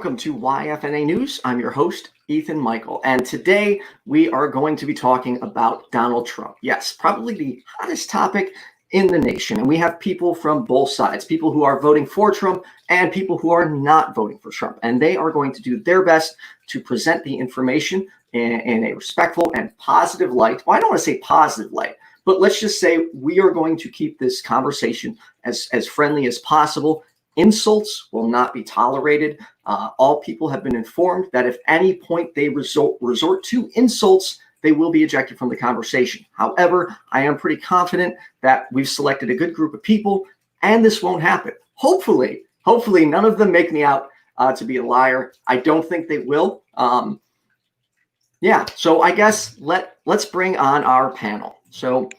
welcome to YFNA News. I'm your host, Ethan Micheal, and today we are going to be talking about Donald Trump. Yes, probably the hottest topic in the nation. And we have people from both sides, people who are voting for Trump and people who are not voting for Trump. And they are going to do their best to present the information in a respectful and positive light. Well, I don't want to say positive light, but let's just say we are going to keep this conversation as friendly as possible. Insults will not be tolerated. All people have been informed that if any point they resort to insults, they will be ejected from the conversation. However, I am pretty confident that we've selected a good group of people and this won't happen. Hopefully none of them make me out to be a liar. I don't think they will. So I guess let's bring on our panel. So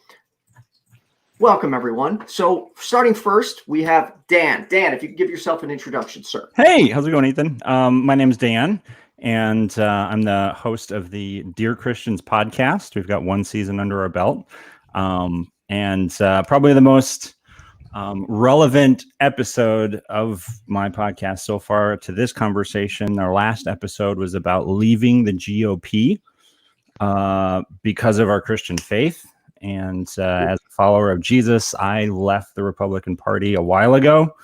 welcome, everyone. So starting first, we have Dan. Dan, if you could give yourself an introduction, sir. Hey, how's it going, Ethan? My name's Dan, and I'm the host of the Dear Christians podcast. We've got one season under our belt, and probably the most relevant episode of my podcast so far to this conversation. Our last episode was about leaving the GOP because of our Christian faith. And as a follower of Jesus, I left the Republican Party a while ago.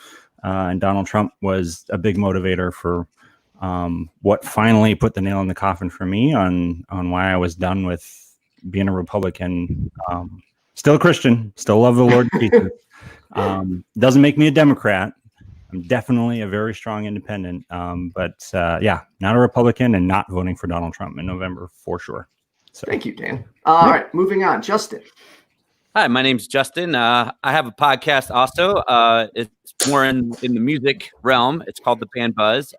And Donald Trump was a big motivator for what finally put the nail in the coffin for me on why I was done with being a Republican. Still a Christian, still love the Lord Jesus. Doesn't make me a Democrat. I'm definitely a very strong independent. But not a Republican and not voting for Donald Trump in November for sure. So. Thank you, Dan. All right, moving on. Justin. Hi, my name's Justin. I have a podcast also. It's more in the music realm. It's called The Band Buzz.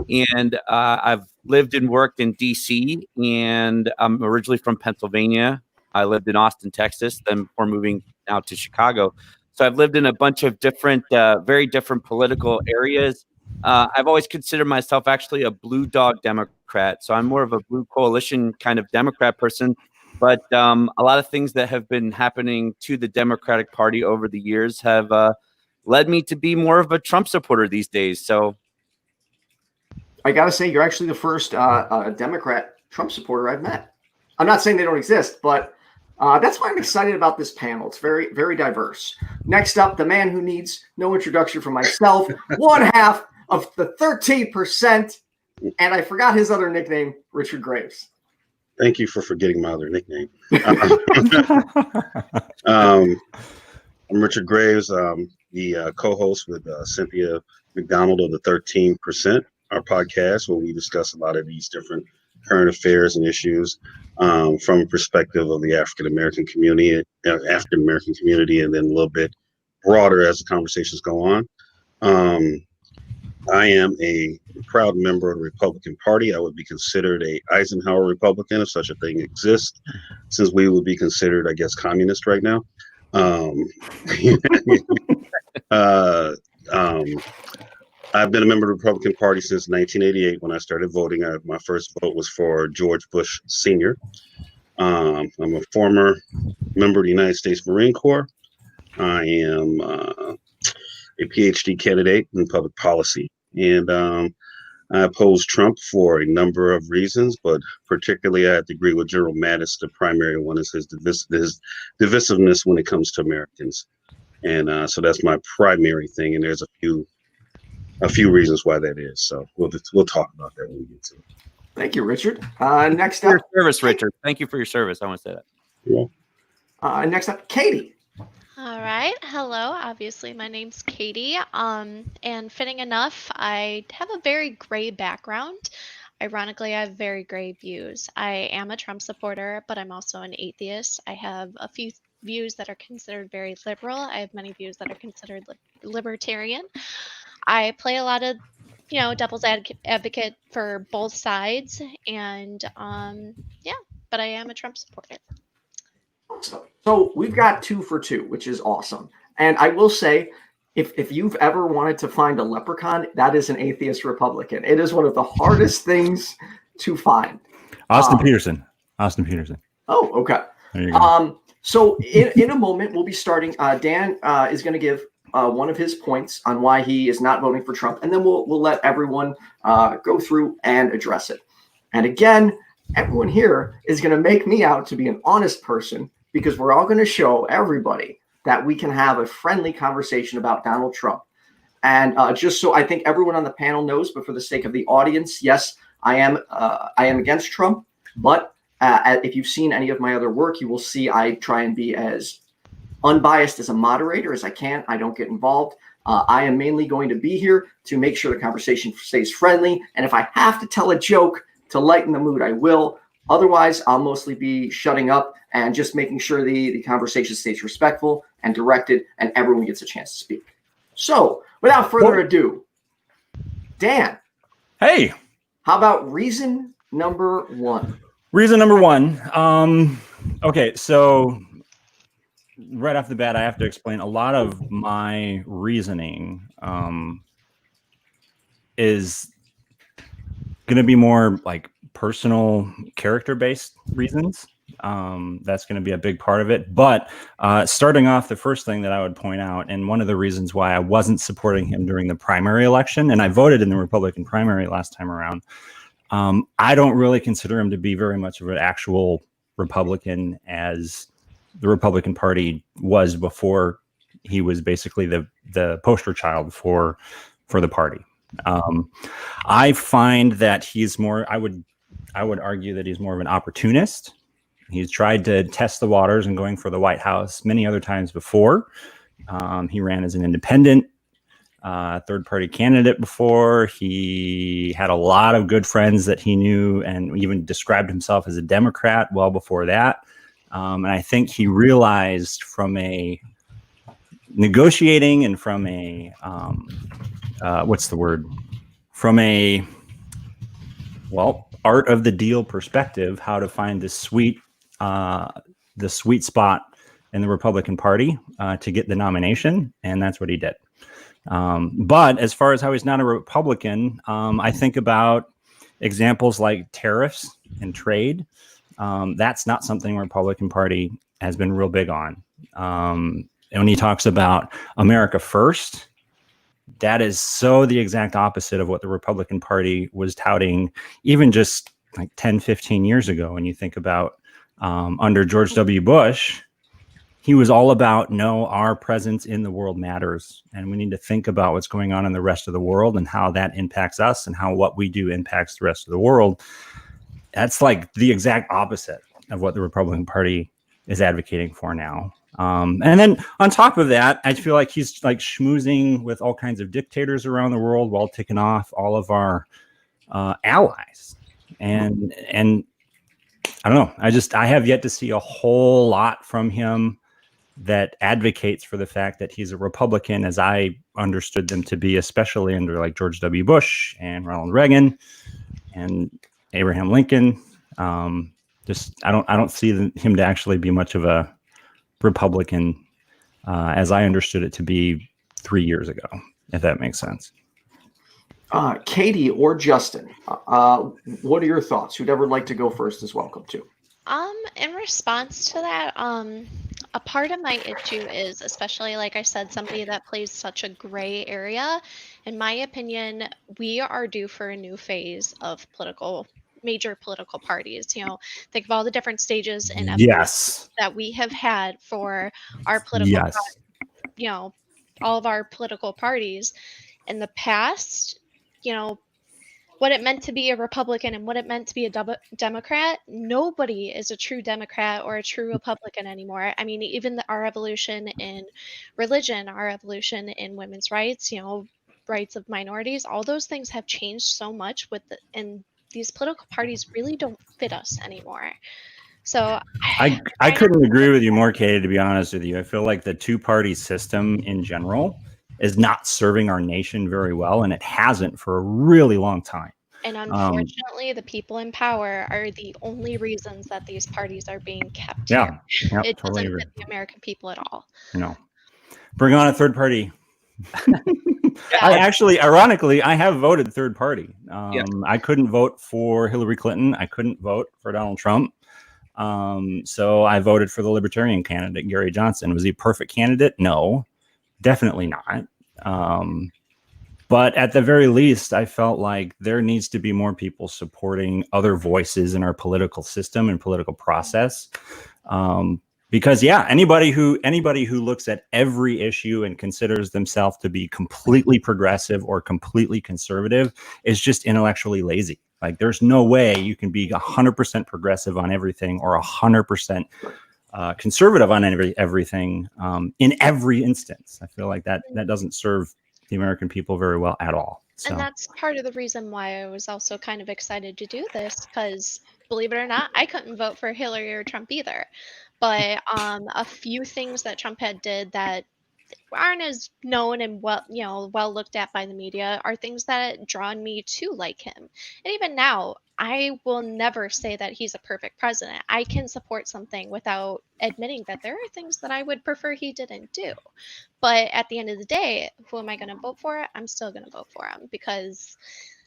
And I've lived and worked in D.C., and I'm originally from Pennsylvania. I lived in Austin, Texas, then before moving out to Chicago. So I've lived in a bunch of different, very different political areas. I've always considered myself actually a blue dog Democrat. So I'm more of a blue coalition kind of Democrat person. But a lot of things that have been happening to the Democratic Party over the years have led me to be more of a Trump supporter these days. So I got to say, you're actually the first Democrat Trump supporter I've met. I'm not saying they don't exist, but that's why I'm excited about this panel. It's very, very diverse. Next up, the man who needs no introduction from myself, one half of the 13%, and I forgot his other nickname, Richard Graves. Thank you for forgetting my other nickname. I'm Richard Graves, the co-host with Cynthia McDonald of the 13%, our podcast, where we discuss a lot of these different current affairs and issues from a perspective of the African American community, and then a little bit broader as the conversations go on. I am a proud member of the Republican Party. I would be considered a Eisenhower Republican if such a thing exists, since we would be considered, I guess, communist right now. I've been a member of the Republican Party since 1988 when I started voting. My first vote was for George Bush Sr. I'm a former member of the United States Marine Corps. I am a PhD candidate in public policy. And I oppose Trump for a number of reasons, but particularly I have to agree with General Mattis. The primary one is his divisiveness when it comes to Americans. And so that's my primary thing. And there's a few reasons why that is. So we'll talk about that when we get to it. Thank you, Richard. Next up. Your service, Richard. Thank you for your service. I want to say that. Yeah. Next up, Katie. All right. Hello. Obviously, my name's Katie. And fitting enough, I have a very gray background. Ironically, I have very gray views. I am a Trump supporter, but I'm also an atheist. I have a few views that are considered very liberal. I have many views that are considered libertarian. I play a lot of, devil's advocate for both sides. And but I am a Trump supporter. So we've got 2 for 2, which is awesome. And I will say, if you've ever wanted to find a leprechaun, that is an atheist Republican. It is one of the hardest things to find. Austin Peterson. Oh, okay. There you go. So in a moment, we'll be starting. Dan is going to give one of his points on why he is not voting for Trump, and then we'll let everyone go through and address it. And again, everyone here is going to make me out to be an honest person, because we're all going to show everybody that we can have a friendly conversation about Donald Trump. And just so I think everyone on the panel knows, but for the sake of the audience, yes, I am against Trump. But if you've seen any of my other work, you will see I try and be as unbiased as a moderator as I can. I don't get involved. I am mainly going to be here to make sure the conversation stays friendly. And if I have to tell a joke to lighten the mood, I will. Otherwise, I'll mostly be shutting up and just making sure the conversation stays respectful and directed, and everyone gets a chance to speak. So, without further ado, Dan. Hey. How about reason number one? Reason number one. Okay, so right off the bat, I have to explain a lot of my reasoning is going to be more like personal character-based reasons. That's going to be a big part of it. But starting off, the first thing that I would point out, and one of the reasons why I wasn't supporting him during the primary election, and I voted in the Republican primary last time around, I don't really consider him to be very much of an actual Republican as the Republican Party was before he was basically the poster child for the party. I find that he's more, I would argue that he's more of an opportunist. He's tried to test the waters and going for the White House many other times before. He ran as an independent third-party candidate before. He had a lot of good friends that he knew and even described himself as a Democrat well before that. And I think he realized from a negotiating and from a, from a, art of the deal perspective, how to find the sweet spot in the Republican Party to get the nomination. And that's what he did. But as far as how he's not a Republican, I think about examples like tariffs and trade. That's not something the Republican Party has been real big on. And when he talks about America first, that is so the exact opposite of what the Republican Party was touting even just like 10, 15 years ago. When you think about under George W. Bush, he was all about, no, our presence in the world matters. And we need to think about what's going on in the rest of the world and how that impacts us and how what we do impacts the rest of the world. That's like the exact opposite of what the Republican Party is advocating for now. And then on top of that, I feel like he's like schmoozing with all kinds of dictators around the world while ticking off all of our allies. And I don't know. I have yet to see a whole lot from him that advocates for the fact that he's a Republican, as I understood them to be, especially under like George W. Bush and Ronald Reagan and Abraham Lincoln. I don't see him to actually be much of a Republican as I understood it to be 3 years ago, if that makes sense. Katie or Justin, what are your thoughts? Who'd ever like to go first is welcome to. In response to that, a part of my issue is, especially like I said, somebody that plays such a gray area. In my opinion, we are due for a new phase of major political parties. Think of all the different stages and evolutions that we have had for our political, all of our political parties in the past. What it meant to be a Republican and what it meant to be a Democrat. Nobody is a true Democrat or a true Republican anymore. I mean, even our evolution in religion, our evolution in women's rights, rights of minorities, all those things have changed so much and these political parties really don't fit us anymore. So I couldn't agree with you more, Katie, to be honest with you. I feel like the two-party system in general is not serving our nation very well, and it hasn't for a really long time. And unfortunately, the people in power are the only reasons that these parties are being kept here. It totally doesn't fit the American people at all. No. Bring on a third party. Ironically, I have voted third party. I couldn't vote for Hillary Clinton. I couldn't vote for Donald Trump. So I voted for the Libertarian candidate, Gary Johnson. Was he a perfect candidate? No. Definitely not. But at the very least, I felt like there needs to be more people supporting other voices in our political system and political process. Because anybody who looks at every issue and considers themselves to be completely progressive or completely conservative is just intellectually lazy. Like, there's no way you can be 100% progressive on everything or 100% conservative on everything in every instance. I feel like that doesn't serve the American people very well at all. So. And that's part of the reason why I was also kind of excited to do this, because believe it or not, I couldn't vote for Hillary or Trump either. But a few things that Trump had did that aren't as known and well looked at by the media are things that drawn me to like him. And even now, I will never say that he's a perfect president. I can support something without admitting that there are things that I would prefer he didn't do. But at the end of the day, who am I going to vote for? I'm still going to vote for him because,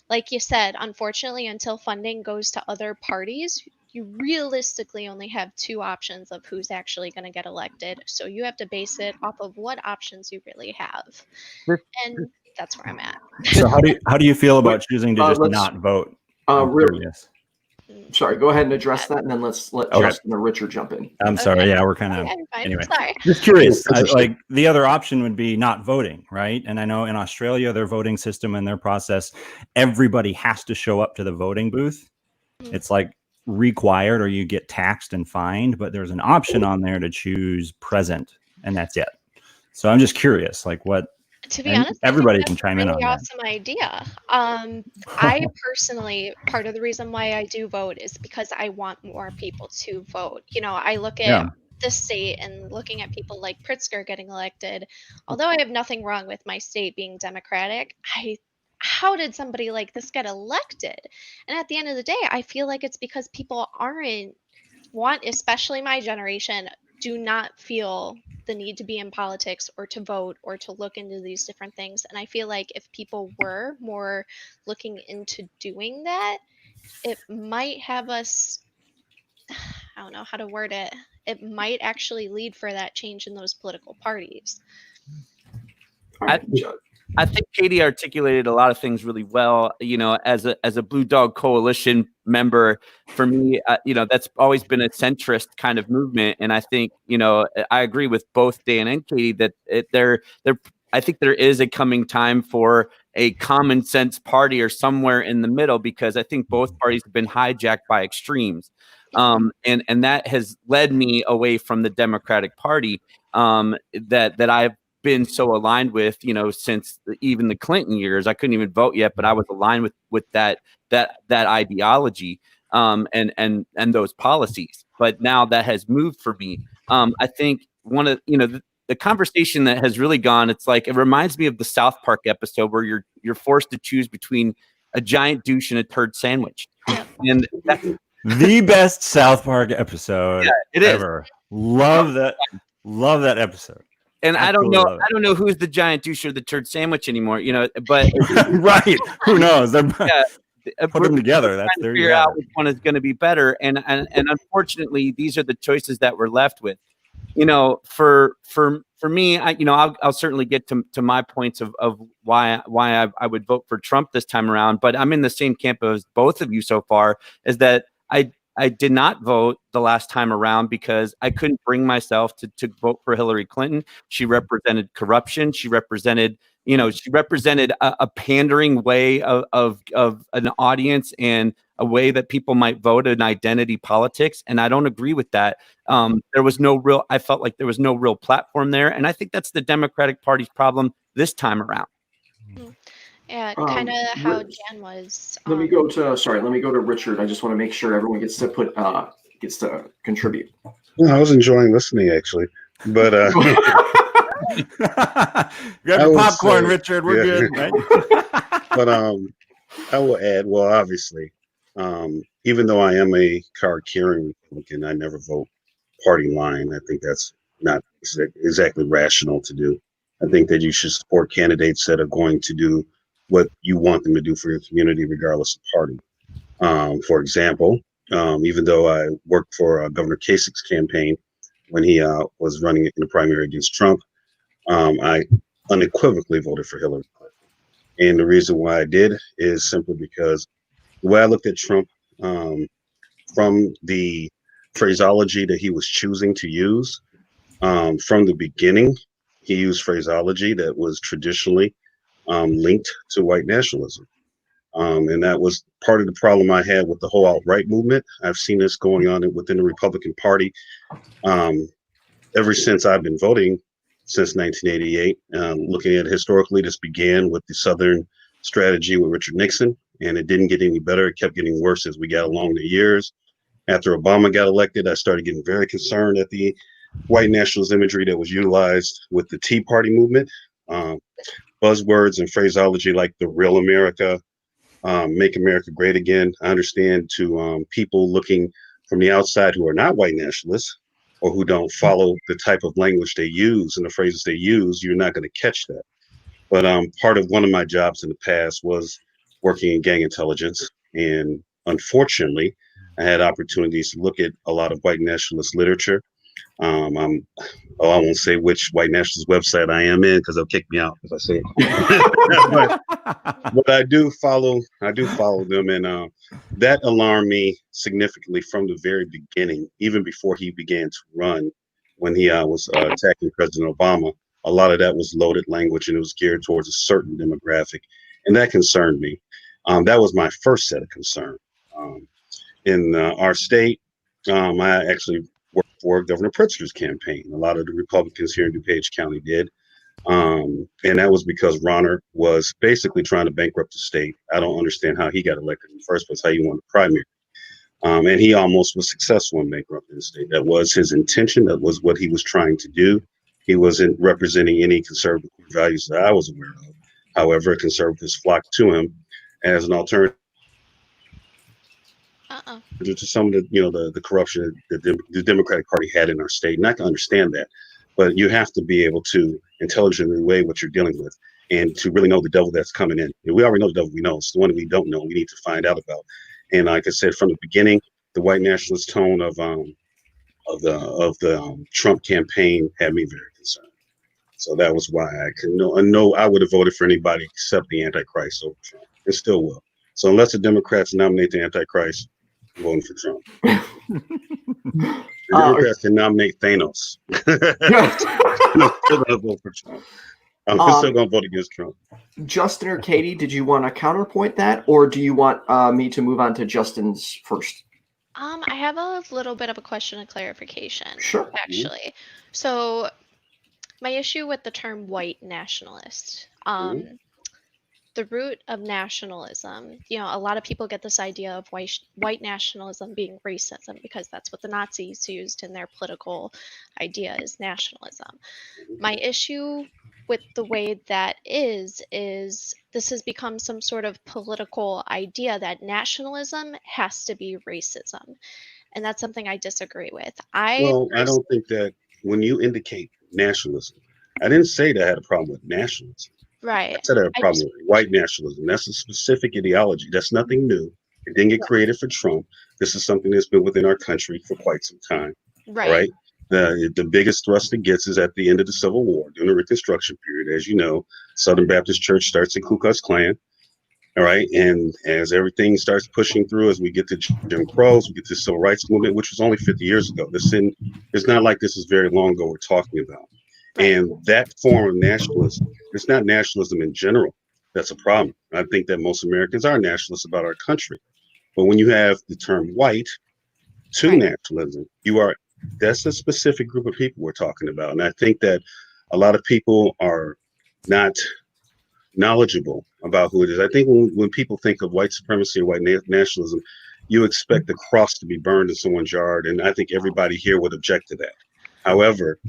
like you said, unfortunately, until funding goes to other parties, you realistically only have two options of who's actually going to get elected. So you have to base it off of what options you really have. And that's where I'm at. So how do you feel about choosing to just not vote? Yes. Sorry, go ahead and address that, and then let Justin or Richard jump in. I'm sorry. Yeah, we're kind of anyway. Sorry. Just curious. Like, the other option would be not voting, right? And I know in Australia, their voting system and their process, everybody has to show up to the voting booth. It's like required, or you get taxed and fined. But there's an option on there to choose present, and that's it. So I'm just curious, like what. To be honest, everybody can chime in on that. Awesome idea. I personally, part of the reason why I do vote is because I want more people to vote. You know, I look at the state and looking at people like Pritzker getting elected. Although I have nothing wrong with my state being Democratic, how did somebody like this get elected? And at the end of the day, I feel like it's because people especially my generation, do not feel the need to be in politics or to vote or to look into these different things. And I feel like if people were more looking into doing that, it might have us, I don't know how to word it, it might actually lead for that change in those political parties. I think Katie articulated a lot of things really well. You know, as a Blue Dog Coalition member, for me, that's always been a centrist kind of movement. And I think, I agree with both Dan and Katie that I think there is a coming time for a common sense party or somewhere in the middle, because I think both parties have been hijacked by extremes. And that has led me away from the Democratic Party that I've been so aligned with, since even the Clinton years. I couldn't even vote yet, but I was aligned with that ideology and those policies. But now that has moved for me. I think one of the conversation that has really gone, it's like, it reminds me of the South Park episode where you're forced to choose between a giant douche and a turd sandwich. And that's the best South Park episode ever. Love that episode. And I don't know who's the giant douche or the turd sandwich anymore, but right. Who knows? Put them together. That's there. Figure out which one is going to be better. And unfortunately, these are the choices that we're left with. For me, I'll certainly get to my points of why I would vote for Trump this time around. But I'm in the same camp as both of you so far, is that I did not vote the last time around because I couldn't bring myself to vote for Hillary Clinton. She represented corruption. She represented a pandering way of an audience and a way that people might vote in identity politics. And I don't agree with that. I felt like there was no real platform there. And I think that's the Democratic Party's problem this time around. Yeah, kind of how Jan was. Let me go to Richard. I just want to make sure everyone gets to contribute. Well, I was enjoying listening, actually, but grab your popcorn, Richard. We're good, right? But I will add. Well, obviously, even though I am a card-carrying Republican, I never vote party line. I think that's not exactly rational to do. I think that you should support candidates that are going to do what you want them to do for your community, regardless of party. For example, even though I worked for Governor Kasich's campaign when he was running in the primary against Trump, I unequivocally voted for Hillary Clinton. And the reason why I did is simply because the way I looked at Trump, from the phraseology that he was choosing to use, from the beginning, he used phraseology that was traditionally linked to white nationalism. And that was part of the problem I had with the whole alt-right movement. I've seen this going on within the Republican Party ever since I've been voting since 1988. Looking at it historically, this began with the Southern strategy with Richard Nixon, and it didn't get any better. It kept getting worse as we got along the years. After Obama got elected, I started getting very concerned at the white nationalist imagery that was utilized with the Tea Party movement. Buzzwords and phraseology like the real America, make America great again. I understand to people looking from the outside who are not white nationalists or who don't follow the type of language they use and the phrases they use, you're not going to catch that. But part of one of my jobs in the past was working in gang intelligence. And unfortunately, I had opportunities to look at a lot of white nationalist literature. I won't say which white nationalist website I am in because they'll kick me out if I say it. but I do follow them, and that alarmed me significantly from the very beginning, even before he began to run. When he was attacking President Obama, a lot of that was loaded language, and it was geared towards a certain demographic, and that concerned me. That was my first set of concern. In our state, I actually worked for Governor Pritzker's campaign. A lot of the Republicans here in DuPage County did. And that was because Ronner was basically trying to bankrupt the state. I don't understand how he got elected in the first place, how he won the primary. And he almost was successful in bankrupting the state. That was his intention. That was what he was trying to do. He wasn't representing any conservative values that I was aware of. However, conservatives flocked to him as an alternative to some of the corruption that the Democratic Party had in our state. And I can understand that. But you have to be able to intelligently weigh what you're dealing with and to really know the devil that's coming in. And we already know the devil we know. It's the one we don't know. We need to find out about. And like I said, from the beginning, the white nationalist tone of the Trump campaign had me very concerned. So that was why I would have voted for anybody except the Antichrist over Trump, and still will. So unless the Democrats nominate the Antichrist, I'm voting for Trump. The Democrats can nominate Thanos. I'm still gonna vote for Trump. I'm still gonna vote against Trump. Justin or Katie, did you want to counterpoint that, or do you want me to move on to Justin's first? I have a little bit of a question of clarification. Sure. Actually. So my issue with the term white nationalist, the root of nationalism, a lot of people get this idea of white nationalism being racism because that's what the Nazis used in their political idea is nationalism. My issue with the way that is this has become some sort of political idea that nationalism has to be racism. And that's something I disagree with. I don't think that when you indicate nationalism, I didn't say that I had a problem with nationalism. Right. I said I had a problem with white nationalism. That's a specific ideology. That's nothing new. It didn't get created for Trump. This is something that's been within our country for quite some time. Right. The biggest thrust it gets is at the end of the Civil War, during the Reconstruction period. As you know, Southern Baptist Church starts in Ku Klux Klan. All right. And as everything starts pushing through, as we get to Jim Crow, we get to the Civil Rights Movement, which was only 50 years ago. It's not like this is very long ago we're talking about. And that form of nationalism, it's not nationalism in general that's a problem. I think that most Americans are nationalists about our country. But when you have the term white to nationalism, that's a specific group of people we're talking about. And I think that a lot of people are not knowledgeable about who it is. I think when people think of white supremacy or white nationalism, you expect the cross to be burned in someone's yard. And I think everybody here would object to that. However,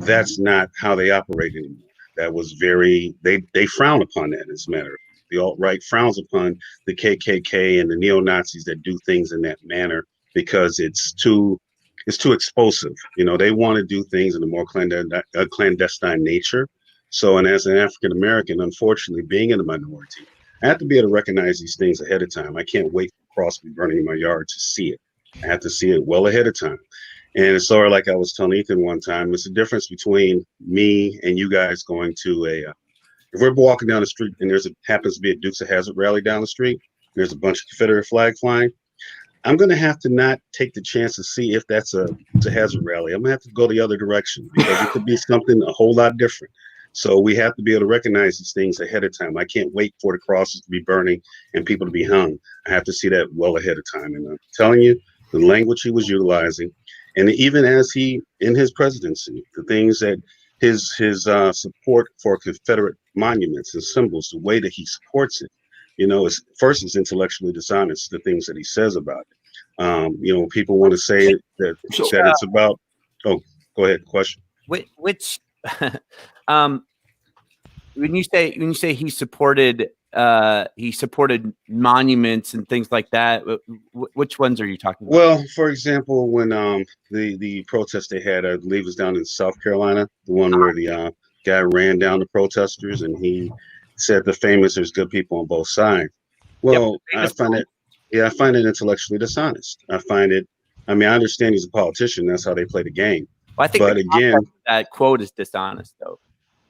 that's not how they operate anymore. That was they frown upon that, as a matter of fact. The alt-right frowns upon the KKK and the neo-Nazis that do things in that manner because it's too explosive. They want to do things in a more clandestine nature. So, and as an African-American, unfortunately, being in a minority, I have to be able to recognize these things ahead of time. I can't wait for the cross to be burning in my yard to see it. I have to see it well ahead of time. And it's sort of like I was telling Ethan one time, it's the difference between me and you guys going to if we're walking down the street and happens to be a Dukes of Hazzard rally down the street, and there's a bunch of Confederate flag flying, I'm going to have to not take the chance to see if that's a Hazzard rally. I'm going to have to go the other direction because it could be something a whole lot different. So we have to be able to recognize these things ahead of time. I can't wait for the crosses to be burning and people to be hung. I have to see that well ahead of time. And I'm telling you, the language he was utilizing, and even as he, in his presidency, the things that his support for Confederate monuments and symbols, the way that he supports it, is intellectually dishonest, the things that he says about it. People want to say that it's about, oh, go ahead, question. Which when you say he supported monuments and things like that, which ones are you talking about? Well, for example, when the protest they had, I believe, was down in South Carolina, the one where the guy ran down the protesters and he said the famous "there's good people on both sides." Well, yep, I find it intellectually dishonest. I understand he's a politician. That's how they play the game. Well, I think, but again, that quote is dishonest, though.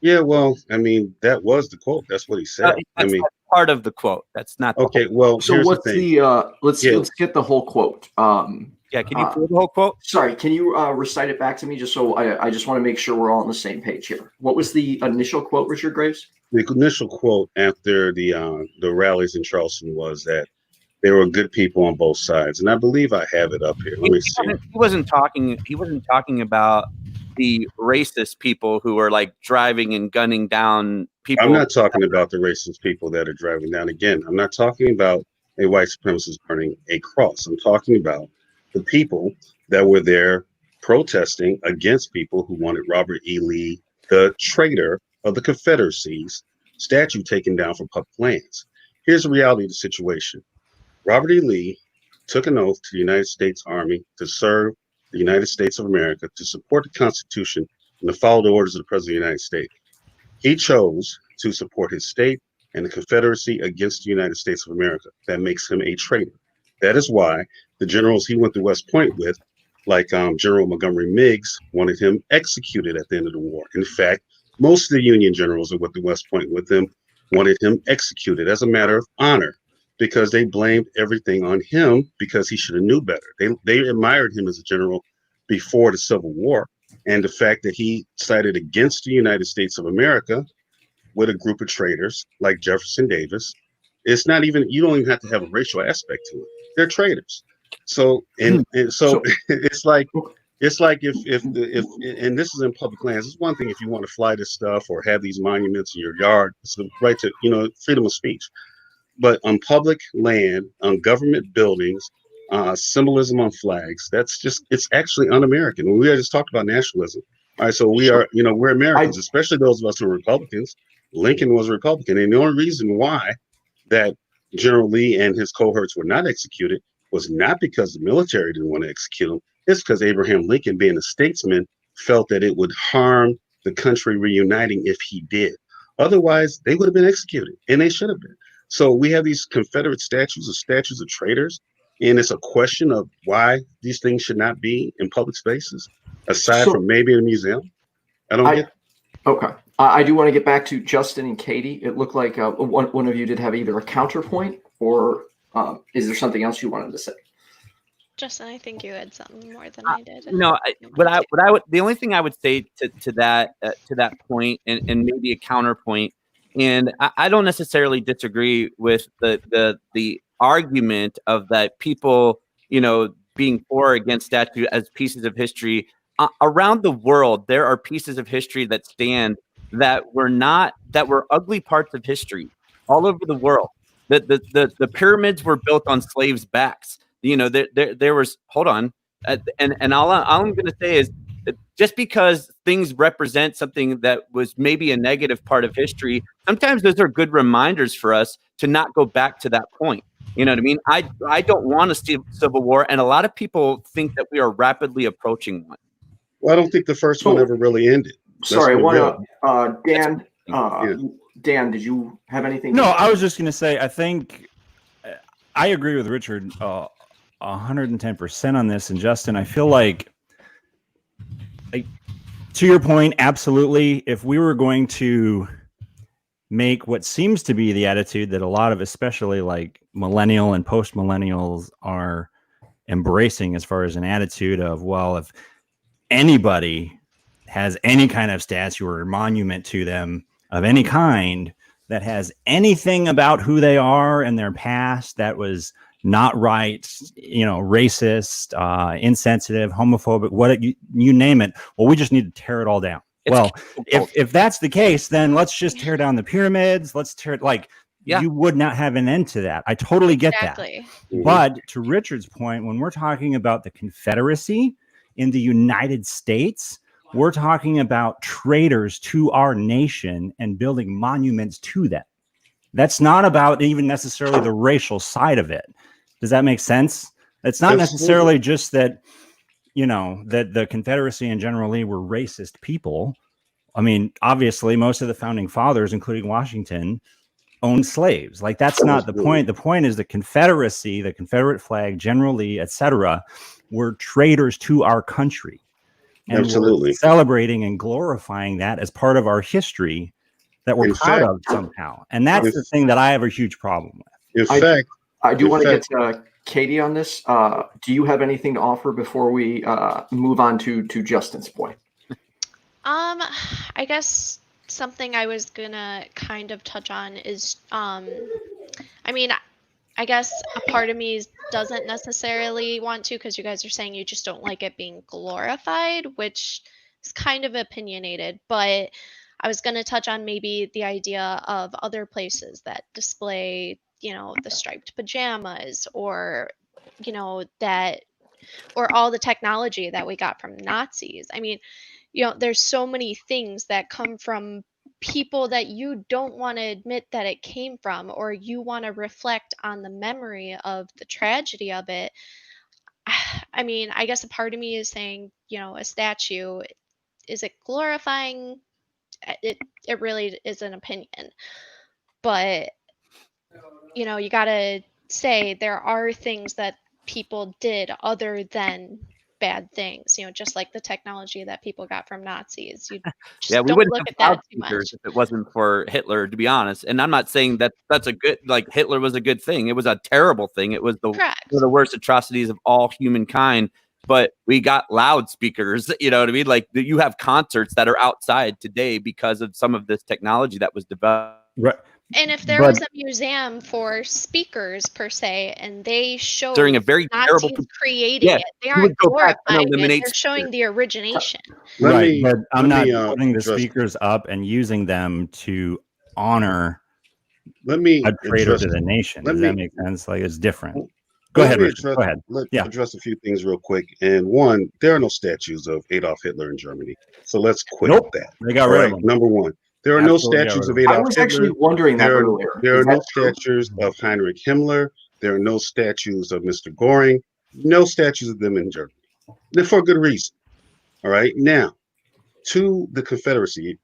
Yeah, well, that was the quote. That's what he said. That's part of the quote. That's not the okay. Whole. Well, so what's let's get the whole quote. Yeah, can you pull the whole quote? Sorry, can you recite it back to me just so I just want to make sure we're all on the same page here. What was the initial quote, Richard Graves? The initial quote after the rallies in Charleston was that there were good people on both sides, and I believe I have it up here. Let me see. He wasn't talking about the racist people who are like driving and gunning down people. I'm not talking about the racist people that are driving down. Again, I'm not talking about a white supremacist burning a cross. I'm talking about the people that were there protesting against people who wanted Robert E. Lee, the traitor of the Confederacy's statue, taken down from public lands. Here's the reality of the situation. Robert E. Lee took an oath to the United States Army to serve the United States of America, to support the Constitution, and to follow the orders of the President of the United States. He chose to support his state and the Confederacy against the United States of America. That makes him a traitor. That is why the generals he went to West Point with, like General Montgomery Meigs, wanted him executed at the end of the war. In fact, most of the Union generals that went to West Point with him wanted him executed as a matter of honor, because they blamed everything on him because he should have knew better. They admired him as a general before the Civil War, and the fact that he sided against the United States of America with a group of traitors like Jefferson Davis, it's not even, you don't even have to have a racial aspect to it. They're traitors. So it's like if and this is in public lands. It's one thing if you want to fly this stuff or have these monuments in your yard. It's the right to freedom of speech. But on public land, on government buildings, symbolism on flags, it's actually un-American. We just talked about nationalism. All right, so we're Americans, especially those of us who are Republicans. Lincoln was a Republican, and the only reason why that General Lee and his cohorts were not executed was not because the military didn't want to execute them. It's because Abraham Lincoln, being a statesman, felt that it would harm the country reuniting if he did. Otherwise, they would have been executed, and they should have been. So we have these Confederate statues of traitors, and it's a question of why these things should not be in public spaces, aside from maybe in a museum. I don't get. Okay, I do want to get back to Justin and Katie. It looked like one of you did have either a counterpoint, or is there something else you wanted to say? Justin, I think you had something more than I did. The only thing I would say to that point, and maybe a counterpoint. And I don't necessarily disagree with the argument of that people, being for or against statue as pieces of history. Around the world, there are pieces of history that stand that were ugly parts of history all over the world. The pyramids were built on slaves' backs. There was, hold on. And all I'm going to say is, just because things represent something that was maybe a negative part of history, sometimes those are good reminders for us to not go back to that point. You know what I mean? I don't want to see civil war, and a lot of people think that we are rapidly approaching one. Well, I don't think the first one ever really ended. Sorry, Dan. Dan, did you have anything? No, I was just going to say, I think I agree with Richard 110% on this, and Justin, I feel like to your point, absolutely. If we were going to make what seems to be the attitude that a lot of, especially like millennial and post millennials, are embracing, as far as an attitude of, well, if anybody has any kind of statue or monument to them of any kind that has anything about who they are and their past that was not right, racist, insensitive, homophobic, you name it, well, we just need to tear it all down. If that's the case, then let's just tear down the pyramids. Let's tear it. You would not have an end to that. I totally get that. But to Richard's point, when we're talking about the Confederacy in the United States, we're talking about traitors to our nation and building monuments to them. That's not about even necessarily the racial side of it. Does that make sense? It's not necessarily just that, that the Confederacy and General Lee were racist people. I mean, obviously, most of the founding fathers, including Washington, owned slaves. That's not the point. The point is the Confederacy, the Confederate flag, General Lee, etc., were traitors to our country. And we're celebrating and glorifying that as part of our history that we're proud of somehow. And that's the thing that I have a huge problem with. I do want to get to Katie on this. Do you have anything to offer before we move on to Justin's point? I guess something I was gonna kind of touch on is, I guess a part of me doesn't necessarily want to, because you guys are saying you just don't like it being glorified, which is kind of opinionated, but I was going to touch on maybe the idea of other places that display, the striped pajamas, or, or all the technology that we got from Nazis. I mean, there's so many things that come from people that you don't want to admit that it came from, or you want to reflect on the memory of the tragedy of it. I mean, I guess a part of me is saying, a statue, is it glorifying? It really is an opinion, but you gotta say there are things that people did other than bad things, just like the technology that people got from Nazis. You just we don't wouldn't look have at that too much if it wasn't for Hitler, to be honest. And I'm not saying that that's a good, Hitler was a good thing. It was a terrible thing. It was one of the worst atrocities of all humankind. But we got loudspeakers, you know what I mean? You have concerts that are outside today because of some of this technology that was developed. Right. And if there was a museum for speakers per se, and they showed during a very terrible creating it, they aren't glorifying it. They're showing the origination. But I'm not putting the speakers up and using them to honor a traitor to the nation. Does that make sense? It's different. Go ahead, Richard. Go ahead. Let's address a few things real quick. And one, there are no statues of Adolf Hitler in Germany. So let's quit that. They got rid of them. Number one, there are no statues of Adolf Hitler. I was actually wondering that earlier. There are no statues of Heinrich Himmler. There are no statues of Mr. Göring. No statues of them in Germany. They're for a good reason. All right. Now, to the Confederacy,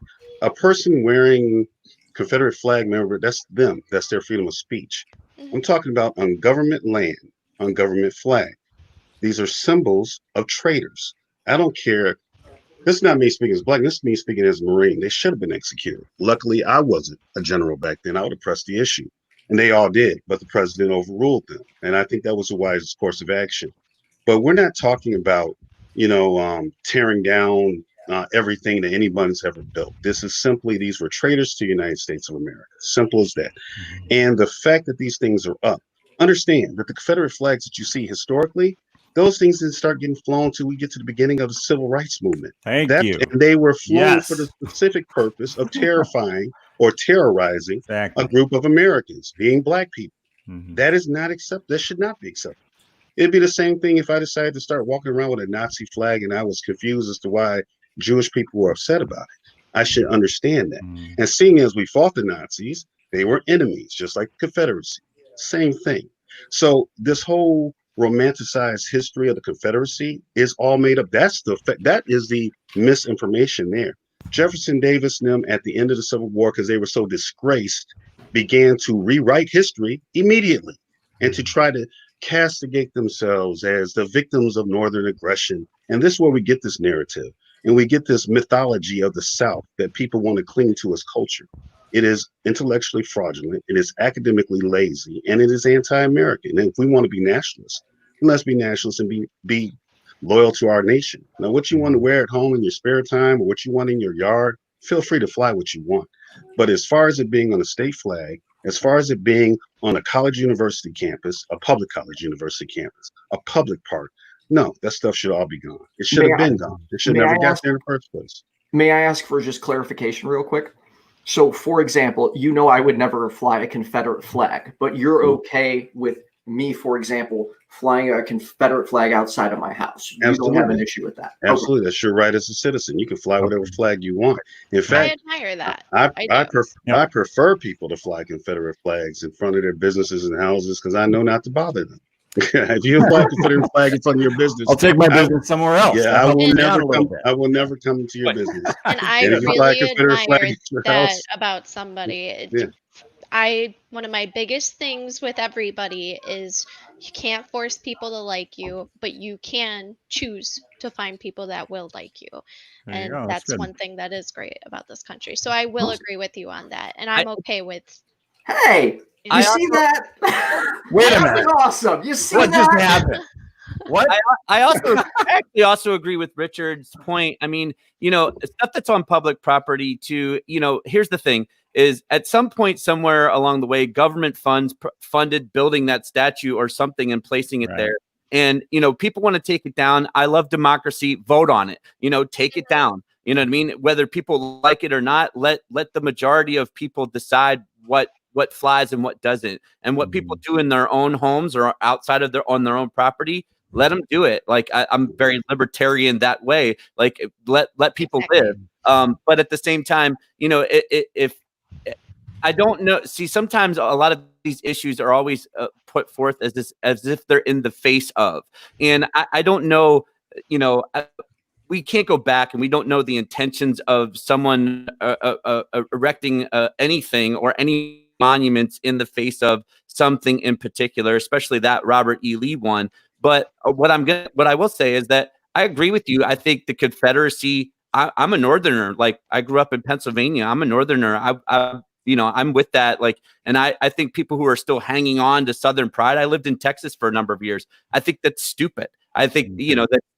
a person wearing Confederate flag member, that's them. That's their freedom of speech. I'm talking about on government land, on government flag. These are symbols of traitors. I don't care. This is not me speaking as black. This is me speaking as a Marine. They should have been executed. Luckily, I wasn't a general back then. I would have pressed the issue. And they all did, but the president overruled them. And I think that was the wisest course of action. But we're not talking about, tearing down everything that anybody's ever built. This is simply, these were traitors to the United States of America. Simple as that. And the fact that these things are up, understand that the Confederate flags that you see historically, those things didn't start getting flown till we get to the beginning of the civil rights movement. Thank you. And they were flown for the specific purpose of terrifying or terrorizing a group of Americans, being black people. That is not acceptable. That should not be acceptable. It'd be the same thing if I decided to start walking around with a Nazi flag and I was confused as to why Jewish people were upset about it. I should understand that. And seeing as we fought the Nazis, they were enemies, just like the Confederacy. Same thing. So this whole romanticized history of the Confederacy is all made up. That is the misinformation there. Jefferson Davis and them at the end of the Civil War, because they were so disgraced, began to rewrite history immediately and to try to castigate themselves as the victims of Northern aggression. And this is where we get this narrative. And we get this mythology of the South that people want to cling to as culture. It is intellectually fraudulent, it is academically lazy, and it is anti-American. And if we want to be nationalists, then let's be nationalists and be loyal to our nation. Now, what you want to wear at home in your spare time or what you want in your yard, feel free to fly what you want. But as far as it being on a state flag, as far as it being on a college university campus, a public college university campus, a public park, no, that stuff should all be gone. It should have been gone. It should never got there in the first place. May I ask for just clarification real quick? So, for example, I would never fly a Confederate flag, but you're okay with me, for example, flying a Confederate flag outside of my house. You don't have an issue with that. Absolutely. Okay. That's your right as a citizen. You can fly whatever flag you want. In fact, I admire that. I prefer people to fly Confederate flags in front of their businesses and houses because I know not to bother them. If you fly a Confederate flag in front of your business, I'll take my business somewhere else. Yeah, I will never come into your business. And I really admire that about somebody. One of my biggest things with everybody is you can't force people to like you, but you can choose to find people that will like you. And that's one thing that is great about this country. So I will agree with you on that. And I'm okay with. Hey, you see that? Wait a minute. Awesome. You see what that? just happened? What? I actually also agree with Richard's point. I mean, stuff that's on public property too, here's the thing is at some point somewhere along the way, government funded building that statue or something and placing it there. And, people want to take it down. I love democracy. Vote on it, take it down. You know what I mean? Whether people like it or not, let the majority of people decide what flies and what doesn't. And what people do in their own homes or outside of on their own property, let them do it. Like I'm very libertarian that way. Like let people live. But at the same time, if I don't know, see, sometimes a lot of these issues are always put forth as if they're in the face of, and I don't know, we can't go back and we don't know the intentions of someone erecting anything or any monuments in the face of something in particular, especially that Robert E. Lee one. But what I will say is that I agree with you. I think the Confederacy, I'm a Northerner. Like I grew up in Pennsylvania. I'm a Northerner. I'm with that. Like, and I think people who are still hanging on to Southern pride. I lived in Texas for a number of years. I think that's stupid. I think,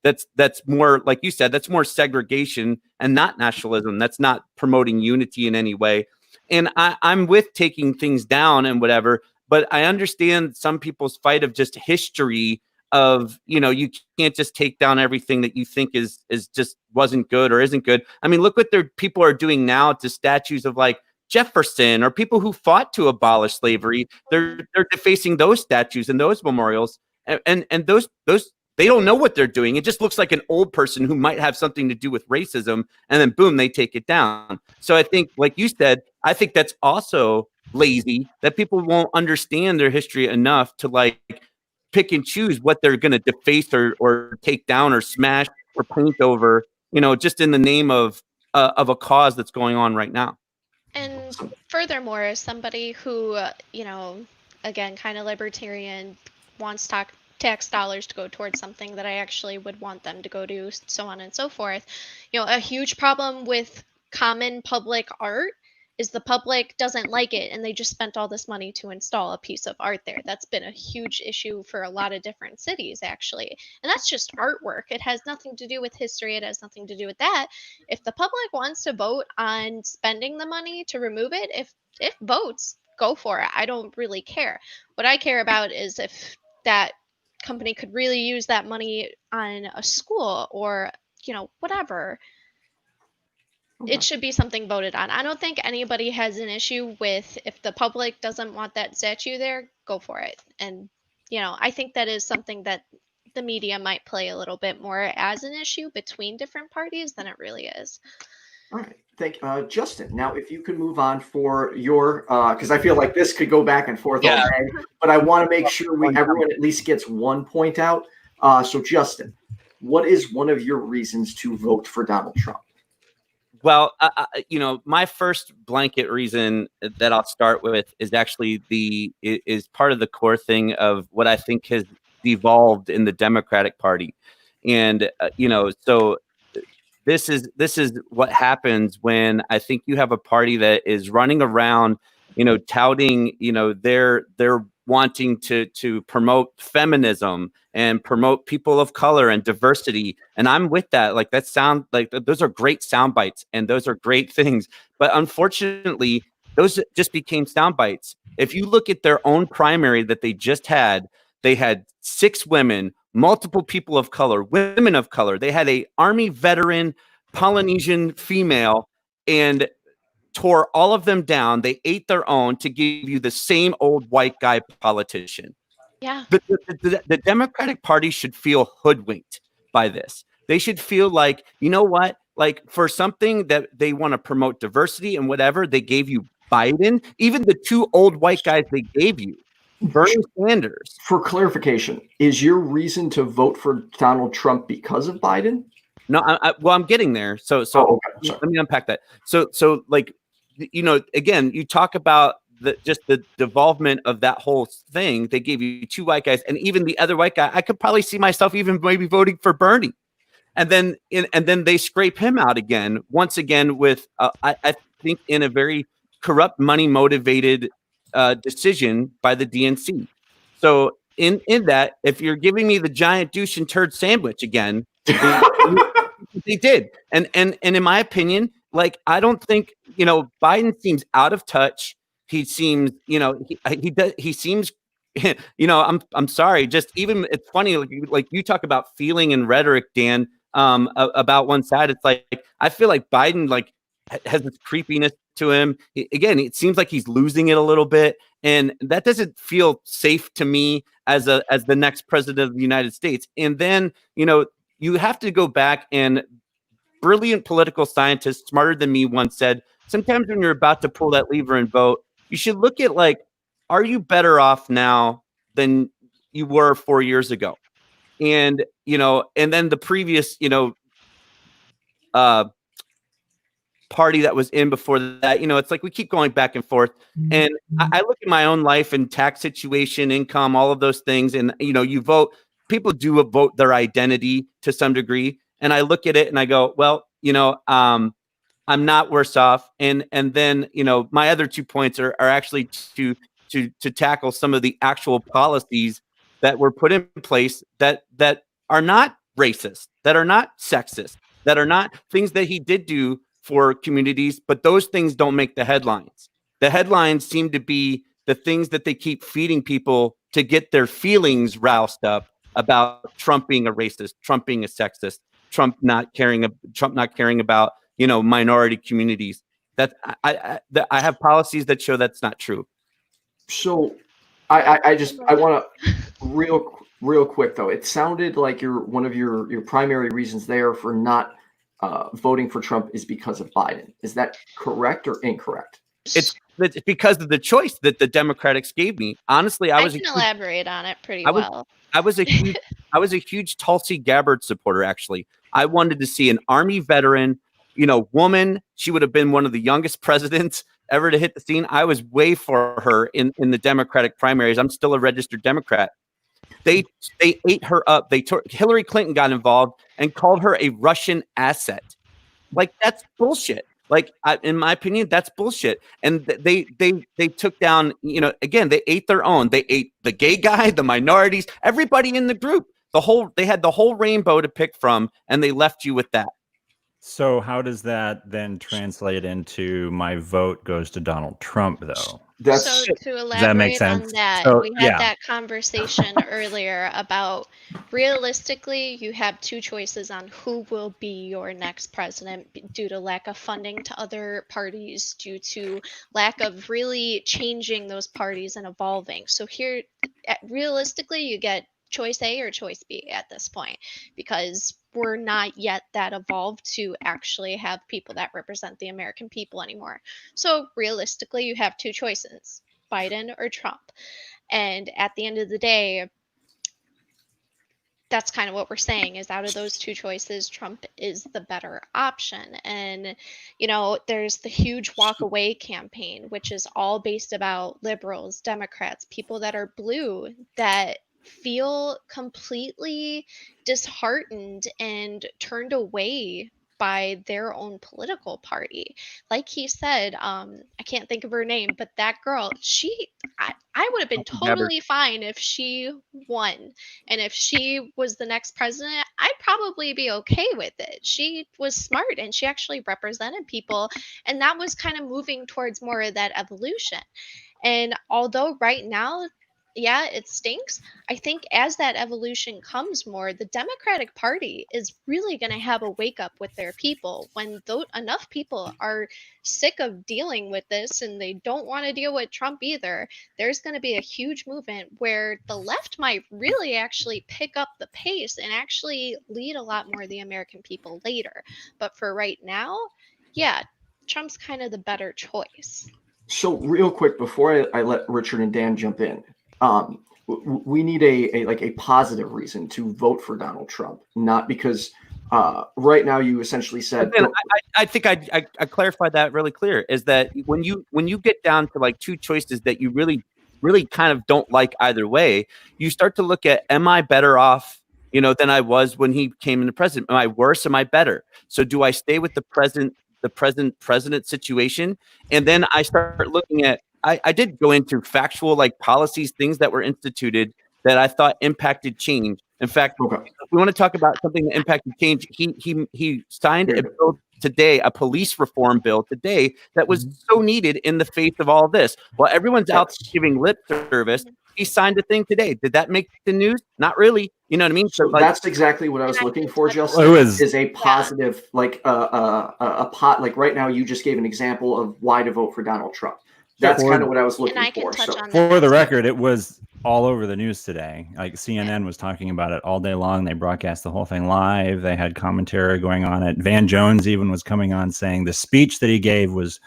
that's more, like you said, that's more segregation and not nationalism. That's not promoting unity in any way. And I'm with taking things down and whatever, but I understand some people's fight of just history of, you can't just take down everything that you think is just wasn't good or isn't good. I mean, look what people are doing now to statues of like Jefferson or people who fought to abolish slavery. They're defacing those statues and those memorials, and those they don't know what they're doing. It just looks like an old person who might have something to do with racism, and then boom, they take it down. So I think, like you said, I think that's also lazy, that people won't understand their history enough to like pick and choose what they're going to deface or take down or smash or paint over, just in the name of a cause that's going on right now. And furthermore, as somebody who, again, kind of libertarian, wants tax dollars to go towards something that I actually would want them to go to, so on and so forth. A huge problem with common public art is the public doesn't like it, and they just spent all this money to install a piece of art there. That's been a huge issue for a lot of different cities, actually. And that's just artwork. It has nothing to do with history. It has nothing to do with that. If the public wants to vote on spending the money to remove it, if votes, go for it. I don't really care. What I care about is if that company could really use that money on a school or, whatever. It should be something voted on. I don't think anybody has an issue with if the public doesn't want that statue there, go for it. And, I think that is something that the media might play a little bit more as an issue between different parties than it really is. All right. Thank you. Justin, now if you could move on for your, because I feel like this could go back and forth all day, but I want to make sure everyone at least gets one point out. So Justin, what is one of your reasons to vote for Donald Trump? Well, my first blanket reason that I'll start with is actually is part of the core thing of what I think has devolved in the Democratic Party. And, so this is what happens when I think you have a party that is running around, touting, they're wanting to promote feminism and promote people of color and diversity. And I'm with that. Like that sound like those are great sound bites and those are great things. But unfortunately, those just became sound bites. If you look at their own primary that they had 6 women, multiple people of color, women of color. They had a Army veteran, Polynesian female, and tore all of them down. They ate their own to give you the same old white guy politician. Yeah. The Democratic Party should feel hoodwinked by this. They should feel like, you know what? Like for something that they want to promote diversity and whatever, they gave you Biden, even the 2 old white guys they gave you, Bernie Sanders. For clarification, is your reason to vote for Donald Trump because of Biden? No, I'm getting there. So okay. Let me unpack that. So like, again, you talk about just the devolvement of that whole thing. They gave you 2 white guys, and even the other white guy, I could probably see myself even maybe voting for Bernie, and then they scrape him out again, once again with I think in a very corrupt, money motivated decision by the DNC. So in that, if you're giving me the giant douche and turd sandwich again, they did, and in my opinion, like I don't think Biden seems out of touch. He seems he seems I'm sorry, just even it's funny like you talk about feeling and rhetoric, Dan, about one side. It's like I feel like Biden like has this creepiness to him. Again, it seems like he's losing it a little bit, and that doesn't feel safe to me as the next president of the United States. And then you have to go back, and brilliant political scientist, smarter than me, once said, sometimes when you're about to pull that lever and vote, you should look at like, are you better off now than you were 4 years ago? And and then the previous party that was in before that, it's like we keep going back and forth. And I look at my own life and tax situation, income, all of those things, and you vote. People do vote their identity to some degree, and I look at it and I go, well, I'm not worse off. And then my other 2 points are actually to tackle some of the actual policies that were put in place that are not racist, that are not sexist, that are not things that he did do for communities, but those things don't make the headlines. The headlines seem to be the things that they keep feeding people to get their feelings roused up about Trump being a racist, Trump being a sexist, Trump not caring about minority communities. That I have policies that show that's not true. So I want to real quick though. It sounded like one of your primary reasons there for not voting for Trump is because of Biden. Is that correct or incorrect? It's because of the choice that the Democrats gave me. Honestly, I can elaborate on it pretty well. I was a huge Tulsi Gabbard supporter. Actually, I wanted to see an Army veteran, woman. She would have been one of the youngest presidents ever to hit the scene. I was way for her in the Democratic primaries. I'm still a registered Democrat. They ate her up. Hillary Clinton got involved and called her a Russian asset. Like that's bullshit. Like in my opinion, that's bullshit. And they took down. Again, they ate their own. They ate the gay guy, the minorities, everybody in the group. They had the whole rainbow to pick from, and they left you with that. So how does that then translate into my vote goes to Donald Trump, though? So to elaborate on that, we had that conversation earlier about realistically, you have 2 choices on who will be your next president due to lack of funding to other parties, due to lack of really changing those parties and evolving. So here, realistically, you get choice A or choice B at this point, because we're not yet that evolved to actually have people that represent the American people anymore. So realistically, you have 2 choices, Biden or Trump. And at the end of the day, that's kind of what we're saying is out of those 2 choices, Trump is the better option. And, there's the huge walk away campaign, which is all based about liberals, Democrats, people that are blue that feel completely disheartened and turned away by their own political party. Like he said, I can't think of her name, but that girl, I would have been totally fine if she won. And if she was the next president, I'd probably be okay with it. She was smart and she actually represented people. And that was kind of moving towards more of that evolution. And although right now, yeah, it stinks, I think as that evolution comes more, the Democratic Party is really going to have a wake up with their people when enough people are sick of dealing with this and they don't want to deal with Trump either. There's going to be a huge movement where the left might really actually pick up the pace and actually lead a lot more of the American people later. But for right now, yeah, Trump's kind of the better choice. So real quick, before I let Richard and Dan jump in, we need a positive reason to vote for Donald Trump, not because right now you essentially said. I think I clarified that really clear, is that when you get down to like two choices that you really kind of don't like either way, you start to look at, am I better off, than I was when he came into president? Am I worse? Am I better? So do I stay with the present president situation? And then I start looking at, I did go into factual, like, policies, things that were instituted that I thought impacted change. In fact, if we want to talk about something that impacted change, he signed a bill today, a police reform bill today, that was so needed in the face of all this. While everyone's out giving lip service, he signed a thing today. Did that make the news? Not really. You know what I mean? So that's exactly what I was looking for, Justin. Is a positive, like like right now you just gave an example of why to vote for Donald Trump. That's kind of what I was looking for. So for the record, it was all over the news today. Like CNN was talking about it all day long. They broadcast the whole thing live. They had commentary going on it. Van Jones even was coming on saying the speech that he gave was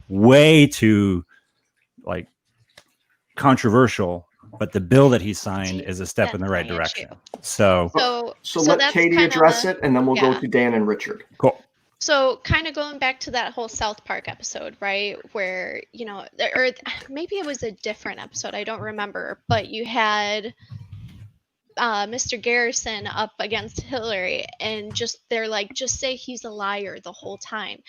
way too like controversial, but the bill that he signed is a step in the right direction. So let Katie address it, and then we'll go to Dan and Richard. Cool. So kind of going back to that whole South Park episode, right? Where, or maybe it was a different episode, I don't remember, but you had Mr. Garrison up against Hillary and they're like, just say he's a liar the whole time.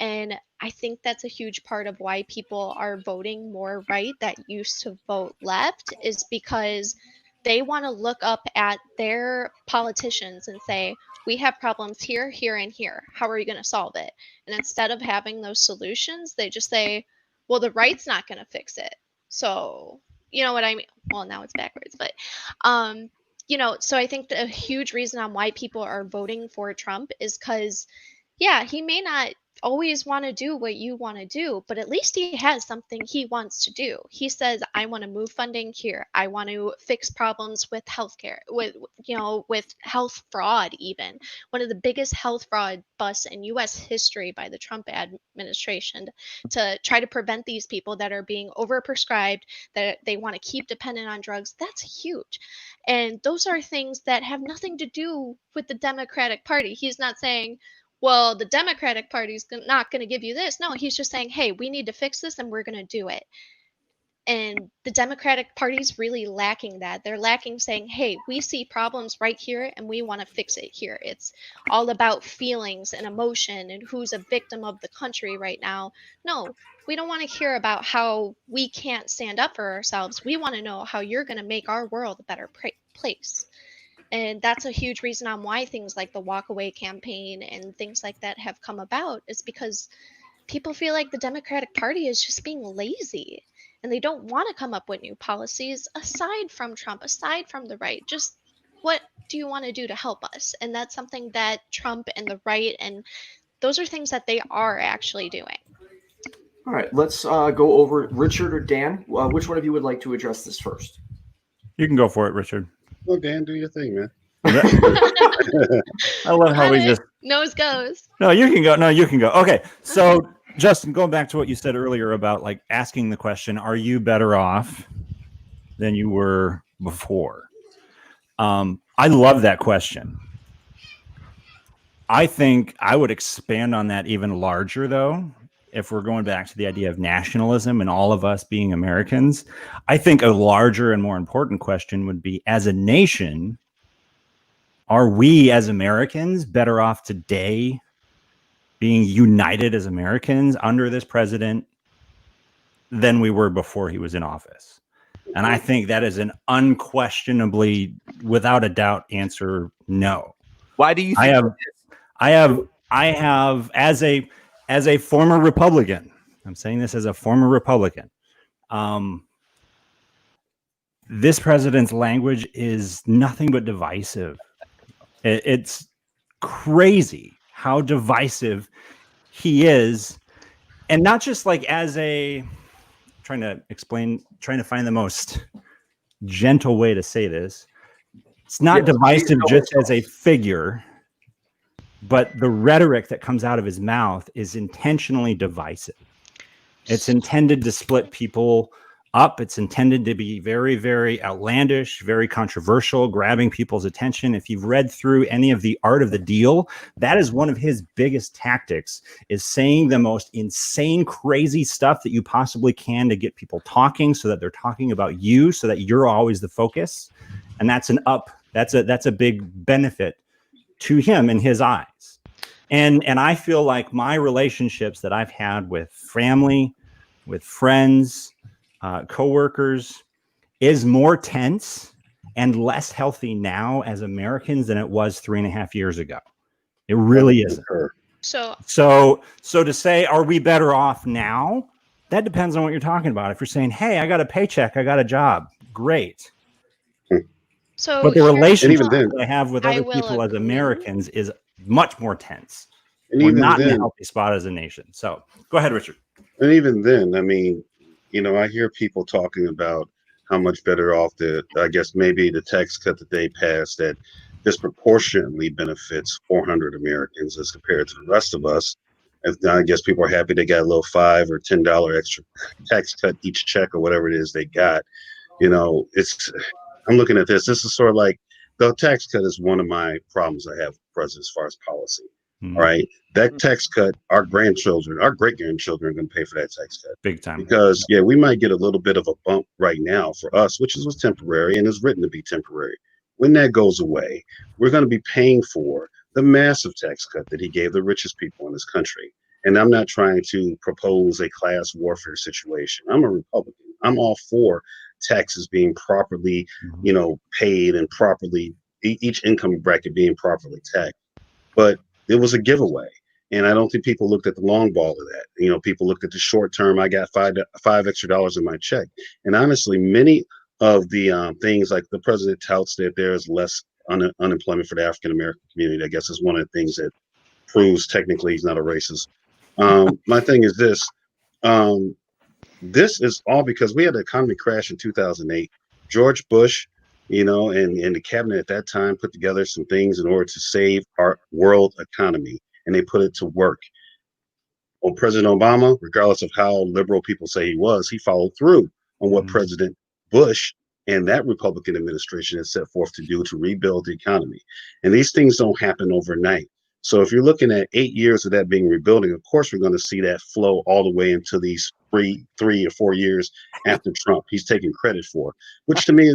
And I think that's a huge part of why people are voting more right that used to vote left, is because they want to look up at their politicians and say, we have problems here, here, and here. How are you going to solve it? And instead of having those solutions, they just say, well, the right's not going to fix it. So, you know what I mean? Well, now it's backwards, but, so I think a huge reason on why people are voting for Trump is because, yeah, he may not always want to do what you want to do, but at least he has something he wants to do. He says, I want to move funding here. I want to fix problems with healthcare, with health fraud. Even one of the biggest health fraud busts in U.S. history by the Trump administration, to try to prevent these people that are being overprescribed, that they want to keep dependent on drugs. That's huge. And those are things that have nothing to do with the Democratic Party. He's not saying, well, the Democratic Party's not going to give you this. No, he's just saying, hey, we need to fix this and we're going to do it. And the Democratic Party's really lacking that. They're lacking saying, hey, we see problems right here and we want to fix it here. It's all about feelings and emotion and who's a victim of the country right now. No, we don't want to hear about how we can't stand up for ourselves. We want to know how you're going to make our world a better place. And that's a huge reason on why things like the Walk Away campaign and things like that have come about, is because people feel like the Democratic Party is just being lazy and they don't want to come up with new policies aside from Trump, aside from the right. Just what do you want to do to help us? And that's something that Trump and the right, and those are things that they are actually doing. All right, let's go over Richard or Dan. Which one of you would like to address this first? You can go for it, Richard. Well, Dan, do your thing, man. I love how we just nose goes. No, you can go. No, you can go. Okay. So, Justin, going back to what you said earlier about like asking the question, are you better off than you were before? I love that question. I think I would expand on that even larger, though. If we're going back to the idea of nationalism and all of us being Americans, I think a larger and more important question would be, as a nation, are we as Americans better off today being united as Americans under this president than we were before he was in office. And I think that is an unquestionably, without a doubt, answer no. Why do you think I have as a former Republican, I'm saying this as a former Republican, this president's language is nothing but divisive. It's crazy how divisive he is. And not just like as a, trying to find the most gentle way to say this. It's not divisive just as a figure, but the rhetoric that comes out of his mouth is intentionally divisive. It's intended to split people up. It's intended to be very, very outlandish, very controversial, grabbing people's attention. If you've read through any of The Art of the Deal, that is one of his biggest tactics, is saying the most insane, crazy stuff that you possibly can to get people talking, so that they're talking about you, so that you're always the focus. And that's that's a big benefit to him in his eyes. And I feel like my relationships that I've had with family, with friends, coworkers, is more tense and less healthy now as Americans than it was 3.5 years ago. It really isn't. So to say, are we better off now? That depends on what you're talking about. If you're saying, hey, I got a paycheck, I got a job, great. So but the relationship then, that I have with other people as Americans is much more tense. And We're even not then, in a healthy spot as a nation. So go ahead, Richard. And even then, I mean, I hear people talking about how much better off I guess maybe the tax cut that they passed that disproportionately benefits 400 Americans as compared to the rest of us. And I guess people are happy they got a little $5 or $10 extra tax cut each check or whatever it is they got. I'm looking at this. This is sort of like the tax cut is one of my problems I have with the president as far as policy. Mm-hmm. All right. That tax cut, our grandchildren, our great grandchildren are going to pay for that tax cut. Big time. Because, we might get a little bit of a bump right now for us, which was temporary and is written to be temporary. When that goes away, we're going to be paying for the massive tax cut that he gave the richest people in this country. And I'm not trying to propose a class warfare situation. I'm a Republican. I'm all for taxes being properly, paid and properly, each income bracket being properly taxed. But it was a giveaway. And I don't think people looked at the long ball of that. People looked at the short term. I got $5 extra in my check. And honestly, many of the things like the president touts that there is less unemployment for the African American community, I guess is one of the things that proves technically he's not a racist. My thing is this. This is all because we had the economy crash in 2008. George Bush, and the cabinet at that time put together some things in order to save our world economy, and they put it to work. Well, President Obama, regardless of how liberal people say he followed through on what President Bush and that Republican administration has set forth to do to rebuild the economy. And these things don't happen overnight. So if you're looking at 8 years of that being rebuilding, of course, we're going to see that flow all the way into these 3 or 4 years after Trump. He's taking credit for, which to me,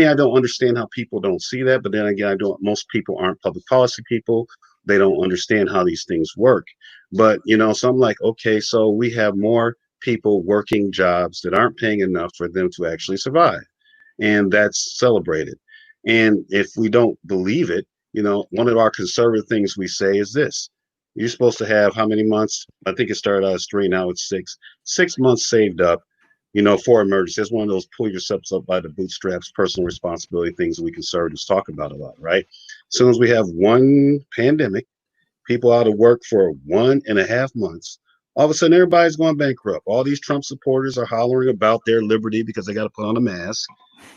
I don't understand how people don't see that. But then again, most people aren't public policy people. They don't understand how these things work. But, so I'm like, okay, so we have more people working jobs that aren't paying enough for them to actually survive. And that's celebrated. And if we don't believe it, one of our conservative things we say is this: you're supposed to have how many months? I think it started out as 3, now it's 6 months saved up, for emergency. It's one of those pull yourselves up by the bootstraps, personal responsibility things that we conservatives talk about a lot, right? As soon as we have one pandemic, people out of work for 1.5 months, all of a sudden everybody's going bankrupt. All these Trump supporters are hollering about their liberty because they got to put on a mask.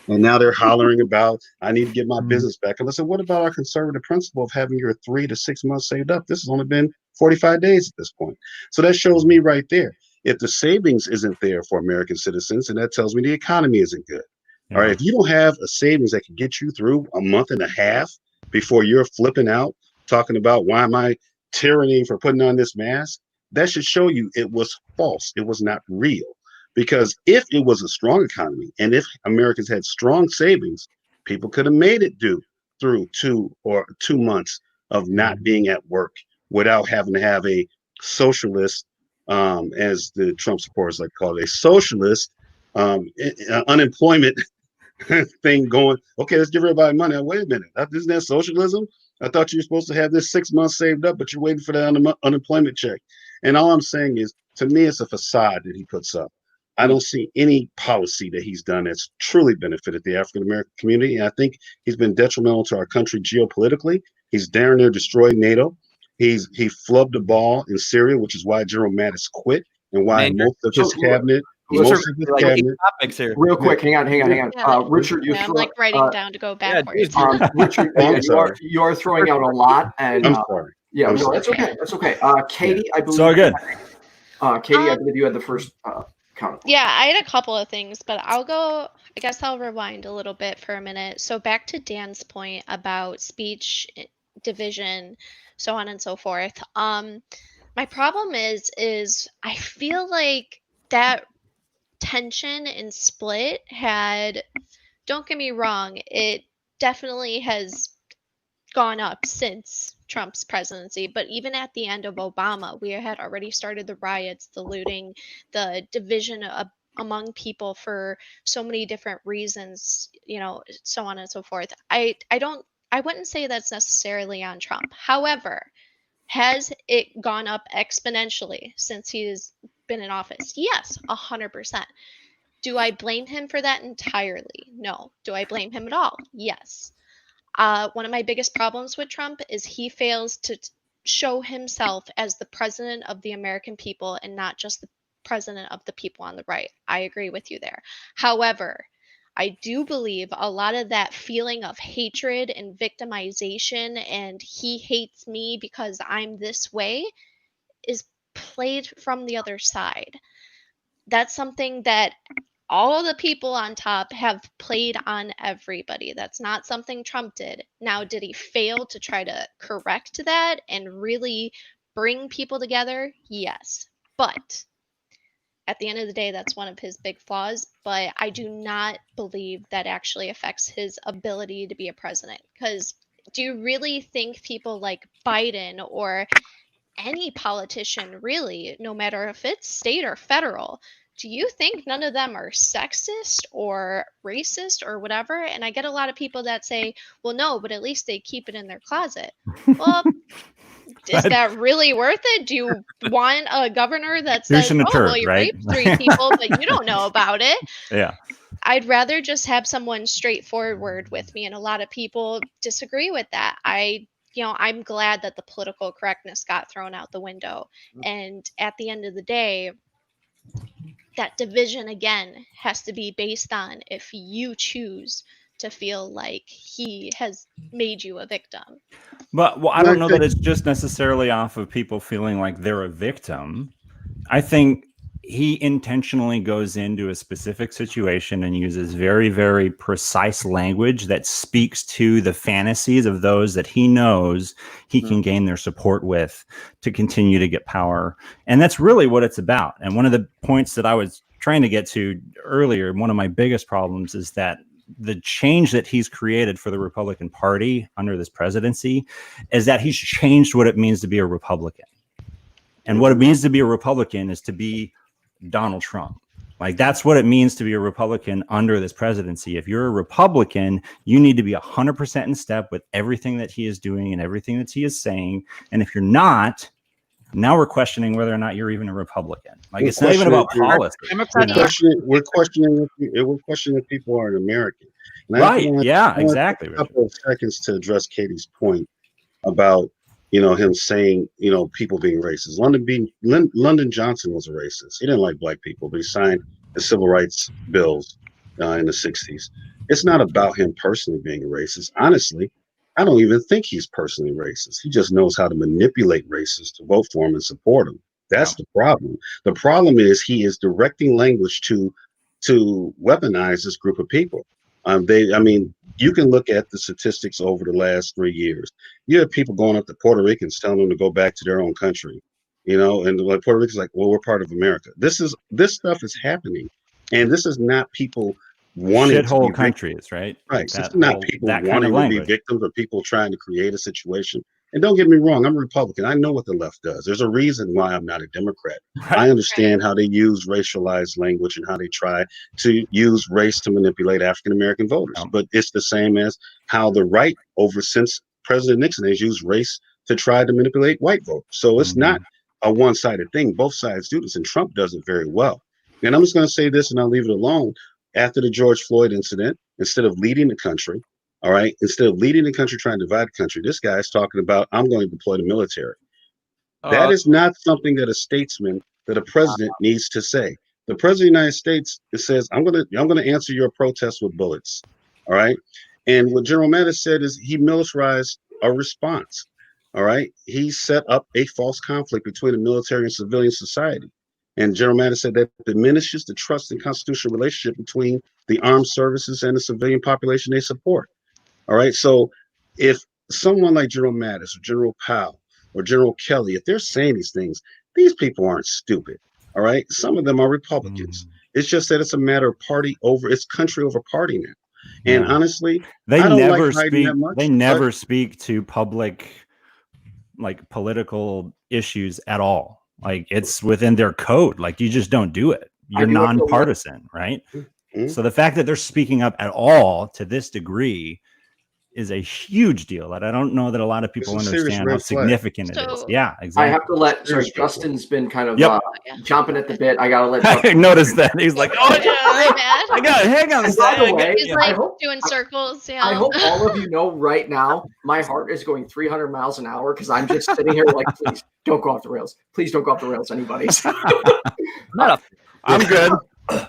And now they're hollering about, I need to get my business back. And I said, what about our conservative principle of having your 3 to 6 months saved up? This has only been 45 days at this point. So that shows me right there. If the savings isn't there for American citizens, and that tells me the economy isn't good. Yeah. All right. If you don't have a savings that can get you through a month and a half before you're flipping out, talking about why am I tyranny for putting on this mask, that should show you it was false. It was not real. Because if it was a strong economy and if Americans had strong savings, people could have made it through 2 months of not being at work without having to have a socialist, as the Trump supporters like to call it, a socialist unemployment thing going. Okay, let's give everybody money. Wait a minute, isn't that socialism? I thought you were supposed to have this 6 months saved up, but you're waiting for the unemployment check. And all I'm saying is, to me, it's a facade that he puts up. I don't see any policy that he's done that's truly benefited the African American community. And I think he's been detrimental to our country geopolitically. He's darn near destroyed NATO. He flubbed the ball in Syria, which is why General Mattis quit and why most of his cabinet. Topics here. Real quick, hang on. Yeah, Richard, I'm like writing down to go backwards. Richard, you are throwing out a lot, and I'm sorry. Yeah, I'm no, sorry. that's okay. That's okay. Katie, I believe. So good. Katie, I believe you had the first count. Yeah, I had a couple of things, but I guess I'll rewind a little bit for a minute. So back to Dan's point about speech division, so on and so forth. My problem is I feel like that tension and split had, don't get me wrong, it definitely has gone up since Trump's presidency, but even at the end of Obama, we had already started the riots, the looting, the division among people for so many different reasons, so on and so forth. I wouldn't say that's necessarily on Trump. However, has it gone up exponentially since he's been in office? Yes, 100%. Do I blame him for that entirely? No. Do I blame him at all? Yes. One of my biggest problems with Trump is he fails to show himself as the president of the American people and not just the president of the people on the right. I agree with you there. However, I do believe a lot of that feeling of hatred and victimization and he hates me because I'm this way is played from the other side. That's something that all of the people on top have played on everybody. That's not something Trump did. Now, did he fail to try to correct that and really bring people together? Yes. But at the end of the day, that's one of his big flaws. But I do not believe that actually affects his ability to be a president. Because do you really think people like Biden or any politician, really, no matter if it's state or federal, do you think none of them are sexist or racist or whatever? And I get a lot of people that say, well, no, but at least they keep it in their closet. Well, is that really worth it? Do you want a governor that says, well, you raped 3 people, but you don't know about it? Yeah. I'd rather just have someone straightforward with me. And a lot of people disagree with that. I'm glad that the political correctness got thrown out the window. And at the end of the day, that division again has to be based on if you choose to feel like he has made you a victim. But I don't know that it's just necessarily off of people feeling like they're a victim. I think he intentionally goes into a specific situation and uses very, very precise language that speaks to the fantasies of those that he knows he can gain their support with to continue to get power. And that's really what it's about. And one of the points that I was trying to get to earlier, one of my biggest problems is that the change that he's created for the Republican Party under this presidency is that he's changed what it means to be a Republican. And what it means to be a Republican is to be Donald Trump. Like, that's what it means to be a Republican under this presidency. If you're a Republican, you need to be 100% in step with everything that he is doing and everything that he is saying. And if you're not, now we're questioning whether or not you're even a Republican. Like, it's not even about policy. We're questioning if people are an American. And right. Yeah, exactly. A couple of seconds to address Katie's point about, him saying, people being racist. Lyndon Johnson was a racist. He didn't like black people, but he signed the civil rights bills in the 60s. It's not about him personally being a racist. Honestly, I don't even think he's personally racist. He just knows how to manipulate racists to vote for him and support him. That's the problem. The problem is he is directing language to weaponize this group of people. You can look at the statistics over the last 3 years. You have people going up to Puerto Ricans telling them to go back to their own country, and like Puerto Ricans like, well, we're part of America. This stuff is happening, and this is not people wanting to be countries, right? Right. This is not people wanting to be victims or people trying to create a situation. And don't get me wrong, I'm a Republican. I know what the left does. There's a reason why I'm not a Democrat. Right. I understand how they use racialized language and how they try to use race to manipulate African American voters. But it's the same as how the right, since President Nixon, has used race to try to manipulate white voters. So it's not a one-sided thing. Both sides do this, and Trump does it very well. And I'm just going to say this, and I'll leave it alone. After the George Floyd incident, instead of leading the country, all right, instead of leading the country, trying to divide the country, this guy is talking about, I'm going to deploy the military. That is not something that a statesman, that a president needs to say. The president of the United States says, I'm going to answer your protest with bullets. All right. And what General Mattis said is he militarized a response. All right. He set up a false conflict between the military and civilian society. And General Mattis said that diminishes the trust and constitutional relationship between the armed services and the civilian population they support. All right. So if someone like General Mattis or General Powell or General Kelly, if they're saying these things, these people aren't stupid. All right. Some of them are Republicans. It's just that it's a matter of it's country over party now. And honestly, they I don't never like hiding speak. that much, They never speak to public, like, political issues at all. Like, it's within their code. Like, you just don't do it. You're nonpartisan, right? So the fact that they're speaking up at all to this degree is a huge deal that I don't know that a lot of people understand how significant it is. Yeah, exactly. I have to let, sorry, Justin's been kind of chomping at the bit. I got to let I noticed that. He's like, oh, I got it. Hang on a By the second. way, He's like doing circles. Yeah. I hope all of you know right now, my heart is going 300 miles an hour because I'm just sitting here like, please don't go off the rails. Please don't go off the rails, anybody. I'm good.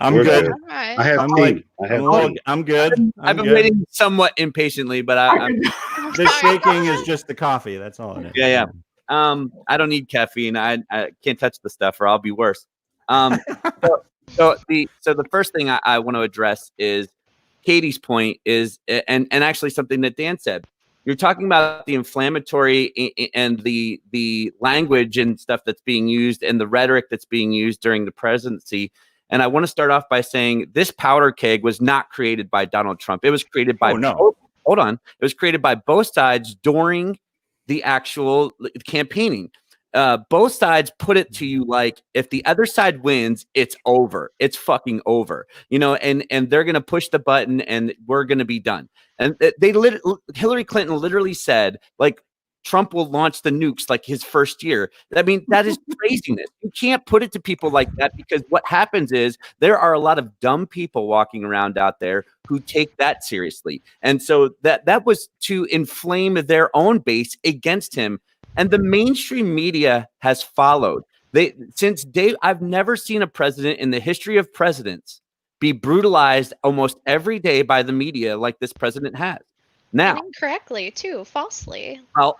I'm good. Right. I have I'm good. I've been waiting somewhat impatiently, but I'm the shaking is just the coffee. That's all it is. Yeah. I don't need caffeine. I can't touch the stuff or I'll be worse. So the first thing I want to address is Katie's point is, and actually something that Dan said. You're talking about the inflammatory and the language and stuff that's being used and the rhetoric that's being used during the presidency. And I want to start off by saying this powder keg was not created by Donald Trump. It was created by hold on. It was created by both sides during the actual campaigning. Both sides put it to you like, if the other side wins, it's over. It's fucking over. You know, and they're gonna push the button and we're gonna be done. And Hillary Clinton literally said, like, Trump will launch the nukes like his first year. I mean, that is craziness. You can't put it to people like that, because what happens is there are a lot of dumb people walking around out there who take that seriously. And so that was to inflame their own base against him. And the mainstream media has followed. I've never seen a president in the history of presidents be brutalized almost every day by the media like this president has. Now, and incorrectly too, falsely. I'll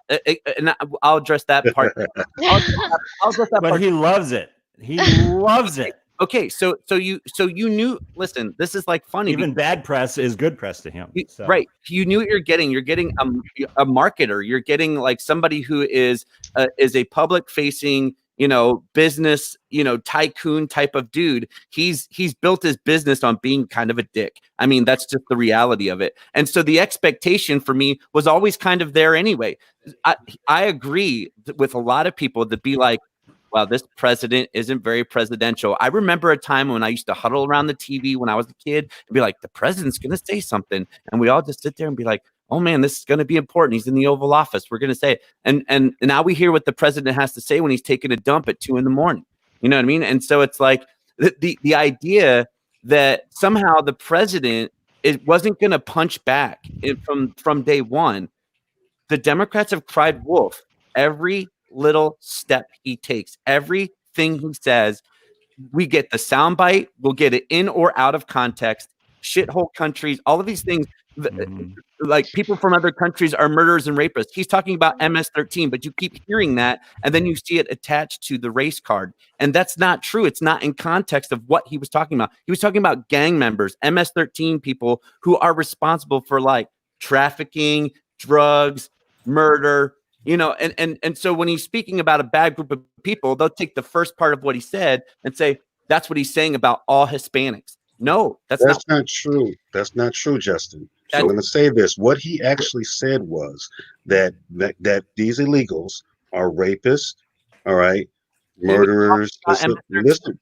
address that part. I'll address that but part. He loves it. He loves it. Okay, so you knew. Listen, this is like funny. Even bad press is good press to him. So. Right? You knew what you're getting. You're getting a marketer. You're getting like somebody who is a public facing, business, tycoon type of dude. He's built his business on being kind of a dick. I mean, that's just the reality of it. And so the expectation for me was always kind of there anyway. I agree with a lot of people to be like, wow, this president isn't very presidential. I remember a time when I used to huddle around the TV when I was a kid and be like, the president's going to say something. And we all just sit there and be like, oh man, this is going to be important. He's in the Oval Office. We're going to say it. And now we hear what the president has to say when he's taking a dump at 2 a.m. You know what I mean? And so it's like the idea that somehow the president wasn't going to punch back from day one. The Democrats have cried wolf every little step he takes, everything he says. We get the soundbite, we'll get it in or out of context. Shithole countries, all of these things. Like, people from other countries are murderers and rapists. He's talking about MS-13, but you keep hearing that, and then you see it attached to the race card, and that's not true. It's not in context of what he was talking about. He was talking about gang members, MS-13 people who are responsible for like trafficking, drugs, murder. And so when he's speaking about a bad group of people, they'll take the first part of what he said and say, that's what he's saying about all Hispanics. No, that's not true. That's not true, Justin. So I'm going to say this. What he actually said was that these illegals are rapists, all right, murderers. Listen,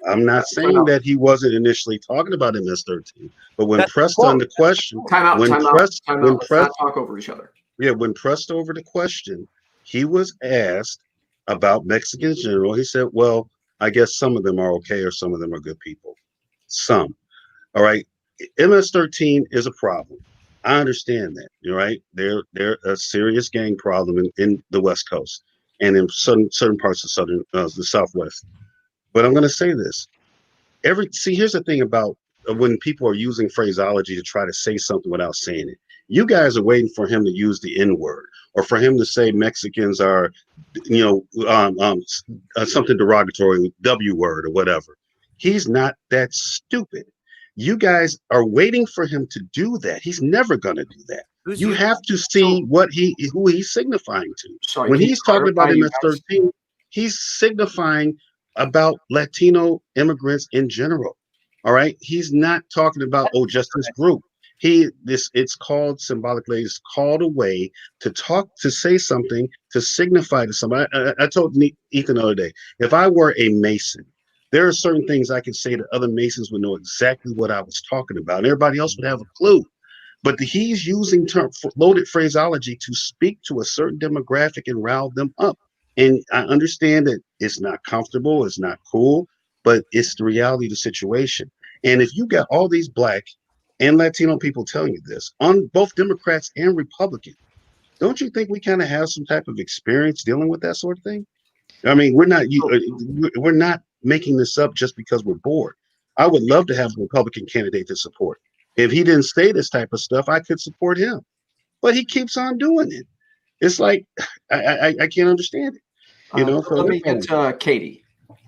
I'm not saying that he wasn't initially talking about MS-13, but when pressed on the question, Time out. when pressed, Let's not talk over each other. yeah, when pressed over the question, he was asked about Mexicans in general. He said, "Well, I guess some of them are okay, or some of them are good people. Some, all right. MS-13 is a problem. I understand that. You're right. They're a serious gang problem in the West Coast and in certain parts of the Southwest. But I'm going to say this. Here's the thing about when people are using phraseology to try to say something without saying it. You guys are waiting for him to use the N word or for him to say Mexicans are, something derogatory, W word or whatever. He's not that stupid. You guys are waiting for him to do that. He's never going to do that. You have to see who he's signifying to. Sorry, when he's talking about MS-13, he's signifying about Latino immigrants in general. All right. He's not talking about, just this group. It's called symbolically, it's called a way to say something, to signify to somebody. I told Ethan the other day, if I were a Mason, there are certain things I could say that other Masons would know exactly what I was talking about. And everybody else would have a clue. But he's using loaded phraseology to speak to a certain demographic and rile them up. And I understand that it's not comfortable, it's not cool, but it's the reality of the situation. And if you got all these Black and Latino people telling you this, on both Democrats and Republicans, don't you think we kind of have some type of experience dealing with that sort of thing? I mean, we're not making this up just because we're bored. I would love to have a Republican candidate to support. If he didn't say this type of stuff, I could support him. But he keeps on doing it. It's like I can't understand it. Let me get to Katie.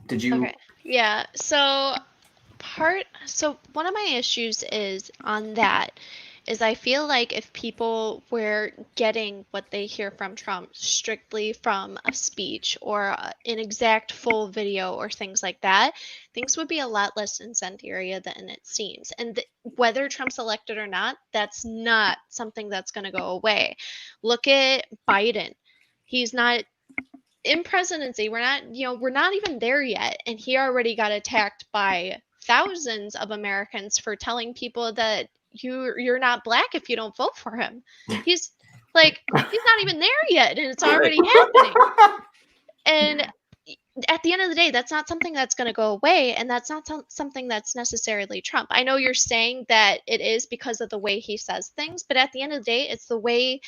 Did you? Okay. Yeah. So one of my issues is on that is I feel like if people were getting what they hear from Trump strictly from a speech or an exact full video or things like that, things would be a lot less incendiary than it seems. And whether Trump's elected or not, that's not something that's going to go away. Look at Biden. He's not in presidency. We're not even there yet. And he already got attacked by thousands of Americans for telling people that you're not Black if you don't vote for him. He's not even there yet, and it's already happening. And at the end of the day, that's not something that's going to go away, and that's not something that's necessarily Trump. I know you're saying that it is because of the way he says things, but at the end of the day, it's the way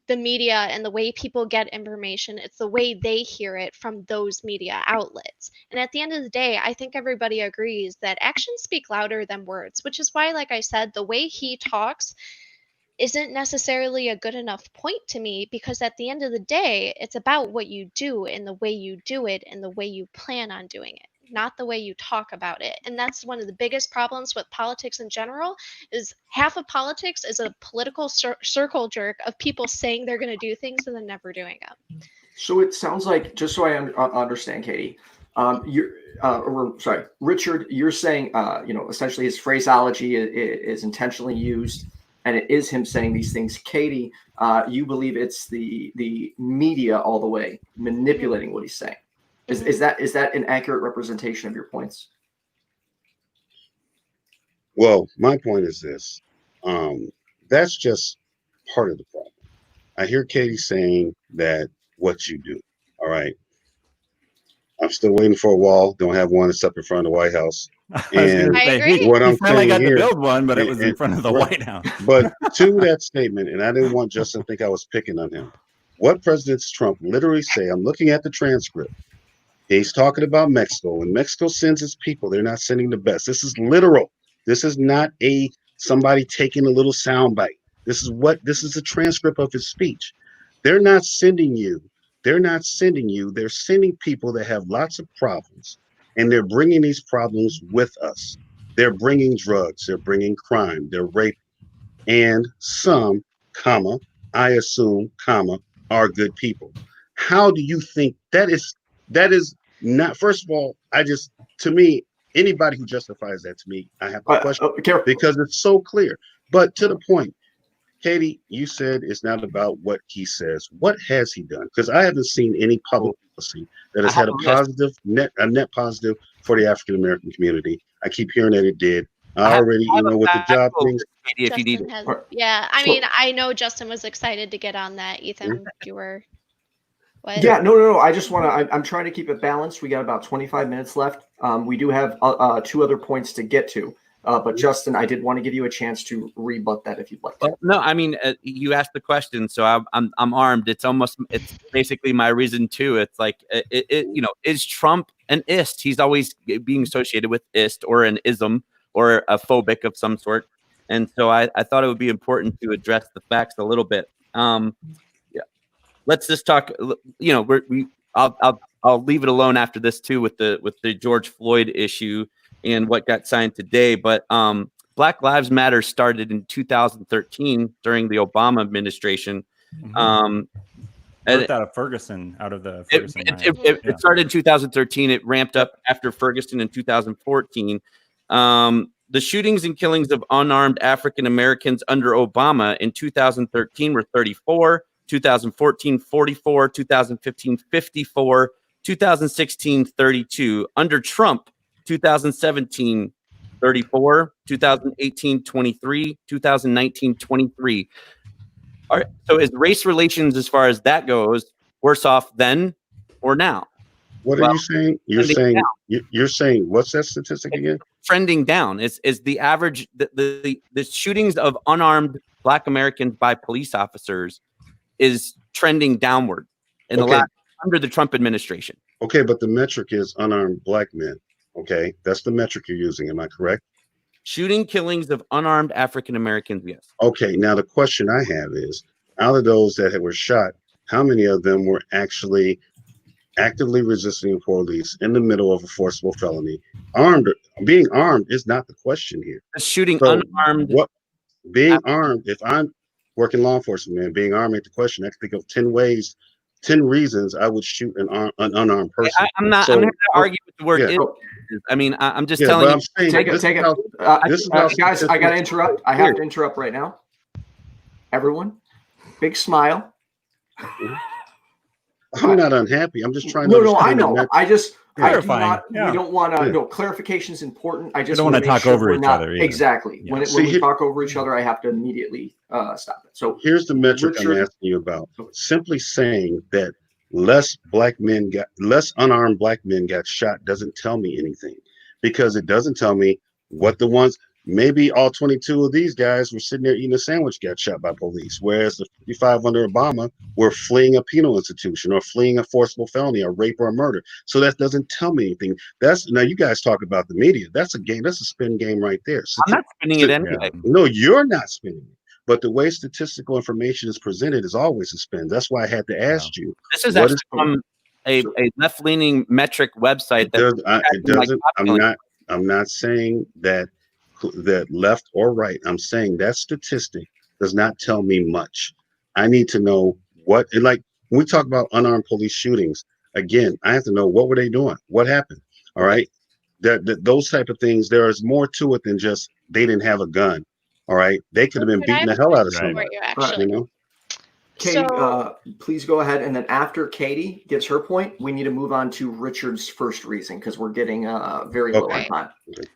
the media and the way people get information, it's the way they hear it from those media outlets. And at the end of the day, I think everybody agrees that actions speak louder than words, which is why, like I said, the way he talks isn't necessarily a good enough point to me, because at the end of the day, it's about what you do and the way you do it and the way you plan on doing it, not the way you talk about it. And that's one of the biggest problems with politics in general, is half of politics is a political circle jerk of people saying they're going to do things and then never doing them. So it sounds like, just so I understand, Katie, Richard, you're saying, essentially his phraseology is intentionally used, and it is him saying these things. Katie, you believe it's the media all the way manipulating what he's saying. Is that an accurate representation of your points? Well, my point is this. That's just part of the problem. I hear Katie saying that what you do. All right. I'm still waiting for a wall. Don't have one except in front of the White House. And I agree. what I'm finally got saying here, to build one, but it was in front of the White House. But to that statement, and I didn't want Justin to think I was picking on him. What President Trump literally say, I'm looking at the transcript. He's talking about Mexico. When Mexico sends its people, they're not sending the best. This is literal. This is not somebody taking a little soundbite. This is a transcript of his speech. They're not sending you. They're not sending you. They're sending people that have lots of problems, and they're bringing these problems with us. They're bringing drugs. They're bringing crime. They're rape, and some, I assume, are good people. How do you think that is? That is not. First of all, to me, anybody who justifies that to me, I have a question, because it's so clear. But to the point, Katie, you said it's not about what he says. What has he done? Because I haven't seen any public policy that has I have had a a list. positive net positive for the African American community. I keep hearing that it did. I already, I have a with the job factual things. list, Katie, if you need Justin it. has, Alright. yeah. I So- mean, I know Justin was excited to get on that. Ethan, you were, what? Yeah, no. I just want to. I'm trying to keep it balanced. We got about 25 minutes left. We do have 2 other points to get to. But Justin, I did want to give you a chance to rebut that if you'd like to. Well, no, I mean, you asked the question, so I'm armed. It's basically my reason too. It's like is Trump an ist? He's always being associated with ist or an ism or a phobic of some sort, and so I thought it would be important to address the facts a little bit. Yeah, let's just talk. I'll leave it alone after this too with the George Floyd issue and what got signed today, but Black Lives Matter started in 2013 during the Obama administration. Birthed out of Ferguson, out of the Ferguson. It started in 2013. It ramped up after Ferguson in 2014. The shootings and killings of unarmed African Americans under Obama in 2013 were 34, 2014 44, 2015 54, 2016 32. Under Trump, 2017 34, 2018 23, 2019 23. All right, so is race relations, as far as that goes, worse off then or now? What are you saying? You're saying what's that statistic again? Trending down. Is the average the shootings of unarmed Black Americans by police officers is trending downward in the last under the Trump administration. Okay, but the metric is unarmed Black men. Okay, that's the metric you're using. Am I correct? Shooting killings of unarmed African Americans, yes. Okay, now the question I have is, out of those that were shot, how many of them were actually actively resisting police in the middle of a forcible felony? Being armed is not the question here. Shooting So unarmed. Armed, if I'm working law enforcement, man, being armed ain't the question. I can think of 10 ways, 10 reasons I would shoot an unarmed person. I'm not going to argue with the word. Yeah. I mean, I'm just telling you. I'm saying, take it. Guys, I got to interrupt. I have to interrupt right now. Everyone, big smile. I'm not unhappy. I'm just trying to. No, I know. Clarifying. We don't want to. No, clarification is important. I just don't want to talk over each other. Exactly. Yeah. When we talk over each other, I have to immediately stop it. So here's the metric I'm asking you about. Simply saying that less unarmed Black men got shot doesn't tell me anything, because it doesn't tell me what the ones. Maybe all 22 of these guys were sitting there eating a sandwich, got shot by police, whereas the 55 under Obama were fleeing a penal institution or fleeing a forcible felony, a rape or a murder. So that doesn't tell me anything. Now you guys talk about the media. That's a game. That's a spin game right there. I'm not spinning it anyway. No, you're not spinning it. But the way statistical information is presented is always a spin. That's why I had to ask you. This is actually from a left-leaning metric website. It doesn't. I'm not saying that left or right. I'm saying that statistic does not tell me much. I need to know when we talk about unarmed police shootings, again, I have to know, what were they doing? What happened? All right. Those type of things, there is more to it than just they didn't have a gun. All right. They could have been beating the hell out of somebody. You know? Katie, please go ahead. And then after Katie gets her point, we need to move on to Richard's first reason, because we're getting very low on time.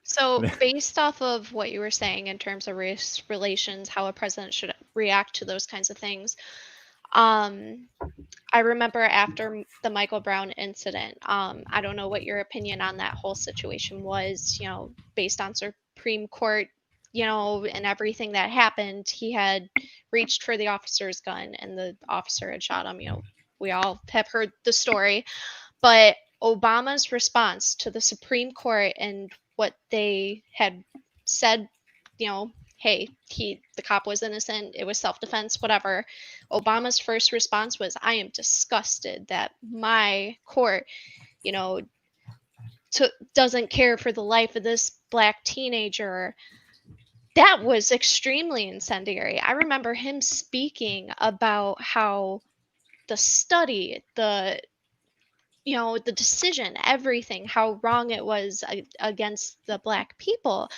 So based off of what you were saying in terms of race relations, how a president should react to those kinds of things, I remember after the Michael Brown incident, I don't know what your opinion on that whole situation was, based on Supreme Court, and everything that happened. He had reached for the officer's gun and the officer had shot him. We all have heard the story, but Obama's response to the Supreme Court and what they had said, hey, the cop was innocent, it was self-defense, whatever. Obama's first response was, I am disgusted that my court, doesn't care for the life of this Black teenager. That was extremely incendiary. I remember him speaking about how the study, the decision, everything, how wrong it was against the Black people.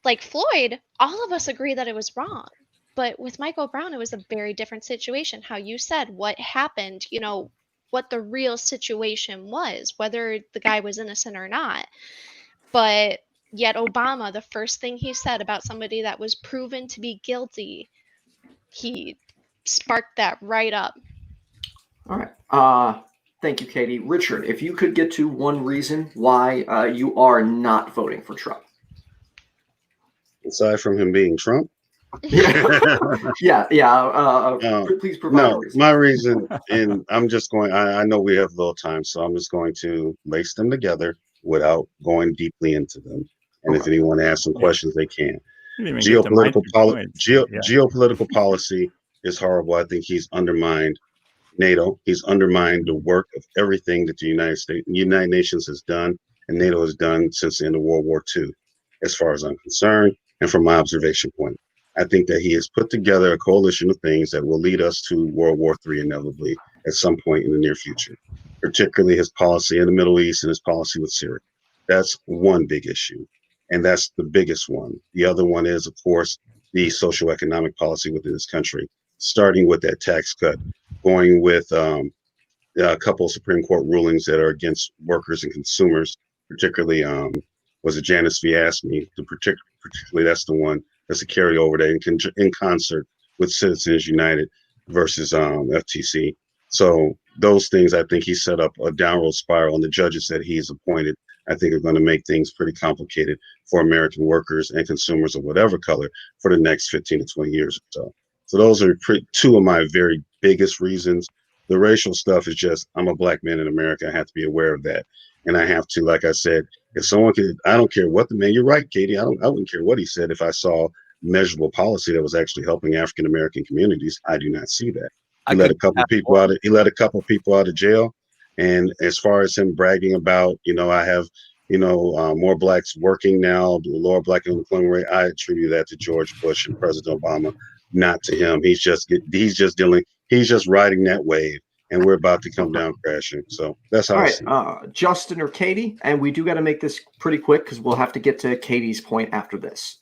Like Floyd, all of us agree that it was wrong. But with Michael Brown, it was a very different situation. How you said what happened, what the real situation was, whether the guy was innocent or not. But yet, Obama, the first thing he said about somebody that was proven to be guilty, he sparked that right up. All right. Thank you, Katie. Richard, if you could get to one reason why you are not voting for Trump. Aside from him being Trump. Yeah. Please provide a reason. My reason, and I'm just going, I know we have little time, so I'm just going to lace them together without going deeply into them. And if anyone asks some questions, they can. Geopolitical policy is horrible. I think he's undermined NATO. He's undermined the work of everything that the United Nations has done and NATO has done since the end of World War II, as far as I'm concerned, and from my observation point. I think that he has put together a coalition of things that will lead us to World War III inevitably at some point in the near future, particularly his policy in the Middle East and his policy with Syria. That's one big issue, and that's the biggest one. The other one is, of course, the socioeconomic policy within this country, starting with that tax cut, going with a couple of Supreme Court rulings that are against workers and consumers, particularly was it Janice v. AFSCME, particularly that's the one that's a carryover that in concert with Citizens United versus FTC. So those things, I think he set up a downward spiral, and the judges that he's appointed, I think, are going to make things pretty complicated for American workers and consumers of whatever color for the next 15 to 20 years or so. So those are two of my very biggest reasons. The racial stuff is just, I'm a black man in America. I have to be aware of that. And I have to, like I said, if someone could, I don't care what the man, you're right, Katie. I wouldn't care what he said. If I saw measurable policy that was actually helping African American communities, I do not see that. He let a couple people out. He let a couple people out of jail. And as far as him bragging about, I have, more blacks working now, the lower black unemployment rate, I attribute that to George Bush and President Obama, not to him. He's just riding that wave, and we're about to come down crashing. So that's how. All right, Justin or Katie, and we do got to make this pretty quick because we'll have to get to Katie's point after this.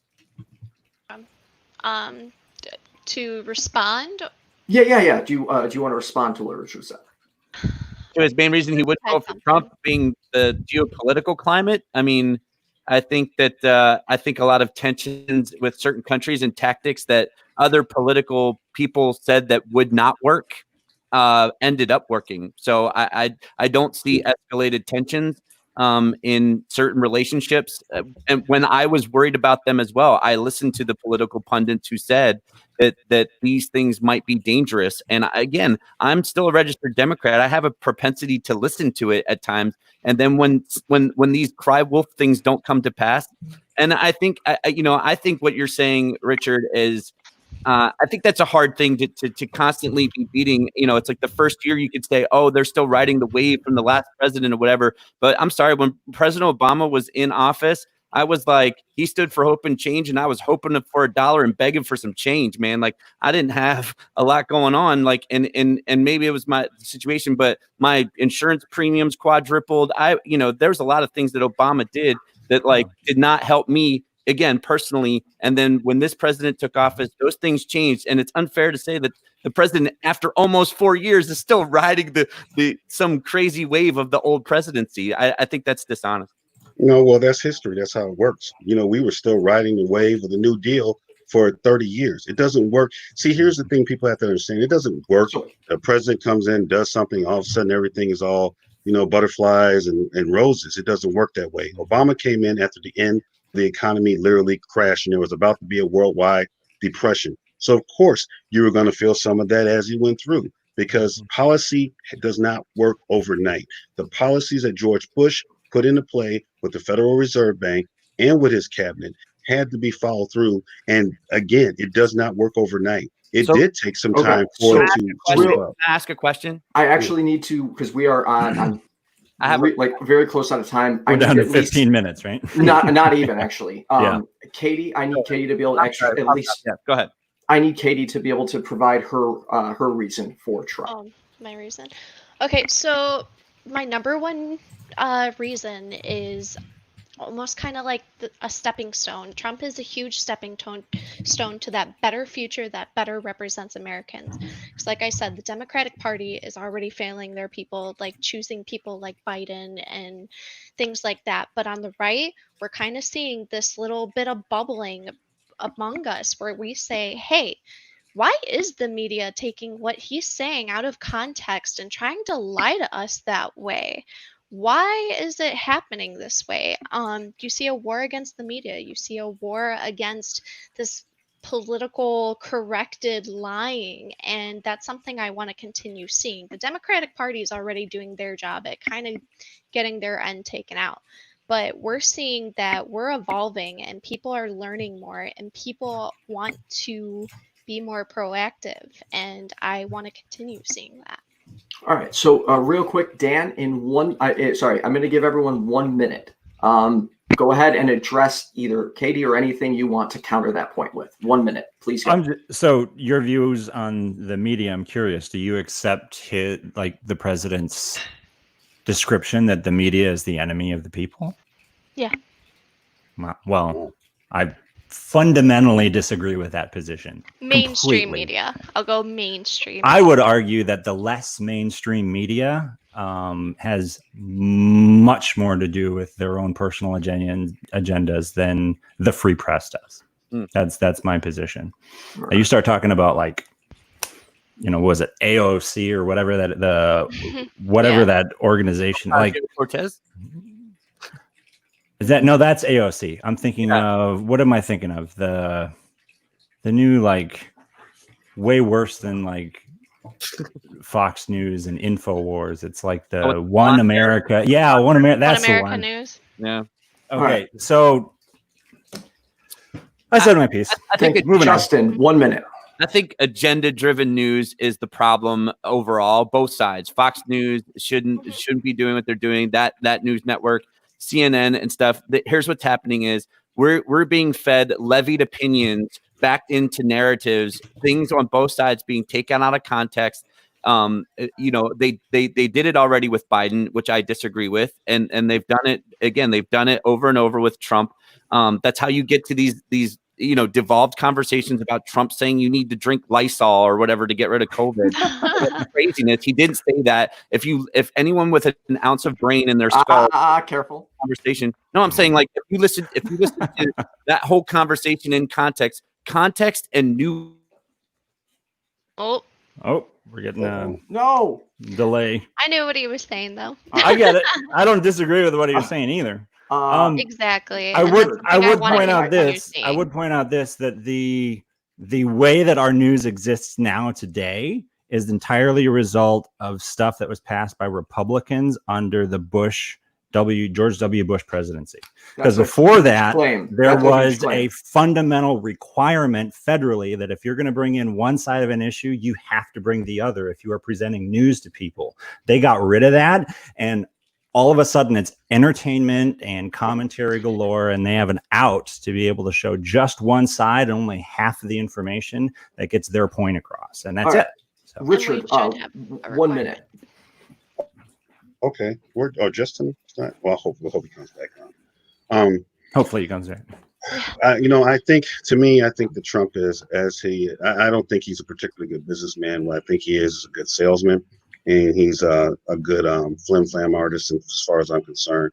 To respond. Yeah. Do you want to respond to what Richard said? So his main reason he wouldn't vote for Trump being the geopolitical climate. I mean, I think that a lot of tensions with certain countries and tactics that other political people said that would not work ended up working. So I don't see escalated tensions in certain relationships. And when I was worried about them as well, I listened to the political pundits who said that these things might be dangerous. And again, I'm still a registered Democrat. I have a propensity to listen to it at times. And then when these cry wolf things don't come to pass, and I think I think what you're saying, Richard, is I think that's a hard thing to constantly be beating. It's like the first year you could say, oh, they're still riding the wave from the last president or whatever. But I'm sorry, when President Obama was in office, I was like, he stood for hope and change, and I was hoping for $1 and begging for some change, man. Like, I didn't have a lot going on, like, and maybe it was my situation, but my insurance premiums quadrupled. There's a lot of things that Obama did that did not help me, again, personally. And then when this president took office, those things changed. And it's unfair to say that the president, after almost 4 years, is still riding some crazy wave of the old presidency. I think that's dishonest. Well, that's history. That's how it works. We were still riding the wave of the New Deal for 30 years. It doesn't work. See, here's the thing people have to understand. It doesn't work. The president comes in, does something, all of a sudden everything is all, butterflies and roses. It doesn't work that way. Obama came in after the end. The economy literally crashed, and there was about to be a worldwide depression. So, of course, you were going to feel some of that as he went through, because policy does not work overnight. The policies that George Bush put into play with the Federal Reserve Bank and with his cabinet had to be followed through. And again, it does not work overnight. It did take some time for it to ask a question. I actually need to, because we are on I have very close out of time. We're down to 15 minutes, right? Not even actually. Katie, I need Katie to be able to at least. Yeah, go ahead. I need Katie to be able to provide her reason for Trump. My reason. Okay, so my number one reason is almost kind of like a stepping stone. Trump is a huge stone to that better future that better represents Americans. Because, like I said, the Democratic Party is already failing their people, like choosing people like Biden and things like that. But on the right, we're kind of seeing this little bit of bubbling among us where we say, hey, why is the media taking what he's saying out of context and trying to lie to us that way? Why is it happening this way? You see a war against the media. You see a war against this political corrected lying, and that's something I want to continue seeing. The Democratic Party is already doing their job at kind of getting their end taken out. But we're seeing that we're evolving and people are learning more and people want to be more proactive. And I want to continue seeing that. All right. So real quick, Dan, in sorry, I'm going to give everyone 1 minute. Go ahead and address either Katie or anything you want to counter that point with. 1 minute, please. So your views on the media, I'm curious. Do you accept the president's description that the media is the enemy of the people? Yeah. Well, I fundamentally disagree with that position. Mainstream completely. Media. I'll go mainstream. I would argue that the less mainstream media has much more to do with their own personal agendas than the free press does. That's my position. Right. You start talking about was it AOC or whatever that organization Cortez? Is that that's AOC? I'm thinking of what am I thinking of? The new way worse than Fox News and InfoWars. It's like the One America. Yeah, One America. That's the one. News. Yeah. Okay, right. So I said my piece. I think Justin, 1 minute. I think agenda-driven news is the problem overall. Both sides. Fox News shouldn't be doing what they're doing. That news network, CNN and stuff. Here's what's happening: is we're being fed levied opinions backed into narratives. Things on both sides being taken out of context. They did it already with Biden, which I disagree with, and they've done it again. They've done it over and over with Trump. That's how you get to these devolved conversations about Trump saying you need to drink Lysol or whatever to get rid of COVID. Craziness. He didn't say that. If anyone with an ounce of brain in their skull, careful conversation. No, I'm saying if you listen to that whole conversation in context and new. Oh, we're getting a delay. I knew what he was saying though. I get it. I don't disagree with what he was saying either. Exactly. I would point out this. I would point out this, that the way that our news exists now today is entirely a result of stuff that was passed by Republicans under the George W. Bush presidency. Because before that, there was a fundamental requirement federally that if you're going to bring in one side of an issue, you have to bring the other if you are presenting news to people. They got rid of that, and all of a sudden it's entertainment and commentary galore, and they have an out to be able to show just one side and only half of the information that gets their point across. And that's it. So. Richard, 1 minute. Okay. Justin? Well, hopefully he comes back on. Hopefully he comes back. I think that Trump is, I don't think he's a particularly good businessman. What I think he is a good salesman. And he's a good flim-flam artist, as far as I'm concerned.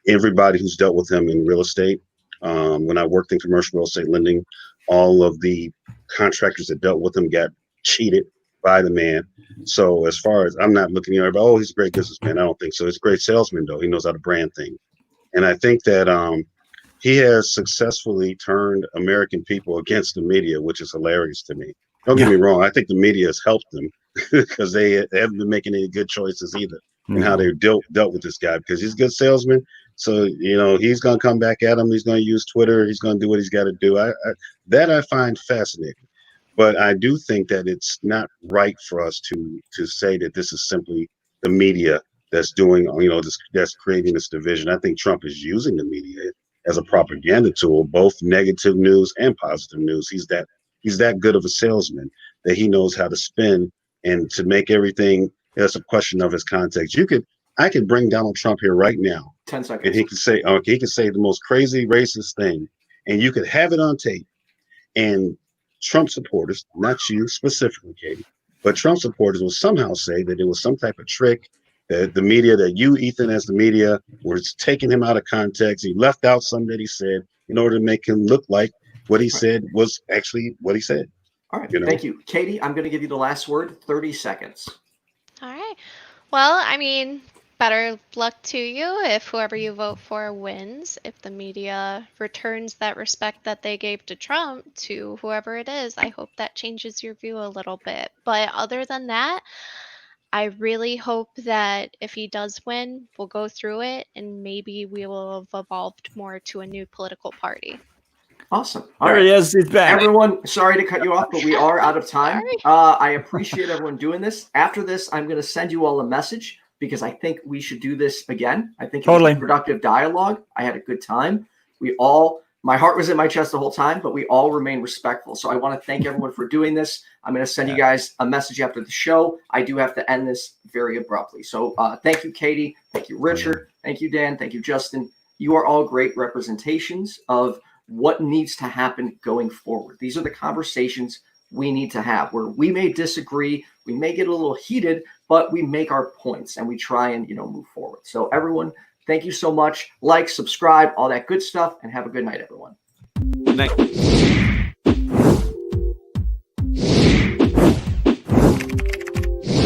Everybody who's dealt with him in real estate, when I worked in commercial real estate lending, all of the contractors that dealt with him got cheated by the man. So as far as I'm not looking at it, he's a great businessman. I don't think so. He's a great salesman, though. He knows how to brand things. And I think that he has successfully turned American people against the media, which is hilarious to me. Don't get me wrong. I think the media has helped them because they haven't been making any good choices either in how they dealt with this guy, because he's a good salesman. So, he's going to come back at him. He's going to use Twitter. He's going to do what he's got to do. I find fascinating. But I do think that it's not right for us to say that this is simply the media that's doing, that's creating this division. I think Trump is using the media as a propaganda tool, both negative news and positive news. He's that good of a salesman that he knows how to spin and to make everything. That's a question of his context. You could I could bring Donald Trump here right now, 10 seconds. and he could say, okay, he could say the most crazy racist thing, and you could have it on tape. And Trump supporters, not you specifically, Katie, but Trump supporters will somehow say that it was some type of trick, that the media, that you, Ethan, as the media, was taking him out of context. He left out something that he said in order to make him look like what he said was actually what he said. All right. Thank you. Katie, I'm going to give you the last word, 30 seconds. All right. Well, I mean, better luck to you if whoever you vote for wins. If the media returns that respect that they gave to Trump to whoever it is, I hope that changes your view a little bit. But other than that, I really hope that if he does win, we'll go through it and maybe we will have evolved more to a new political party. Awesome. All There right. he is. He's back. Everyone, sorry to cut you off, but we are out of time. Sorry. I appreciate everyone doing this. After this, I'm going to send you all a message because I think we should do this again. I think it was Totally. a productive dialogue. I had a good time. My heart was in my chest the whole time, but we all remain respectful. So I want to thank everyone for doing this. I'm going to send you guys a message after the show. I do have to end this very abruptly. So thank you, Katie. Thank you, Richard. Thank you, Dan. Thank you, Justin. You are all great representations of what needs to happen going forward. These are the conversations we need to have where we may disagree, we may get a little heated, but we make our points and we try and, move forward. So everyone, thank you so much. Like, subscribe, all that good stuff, and have a good night, everyone. Good night.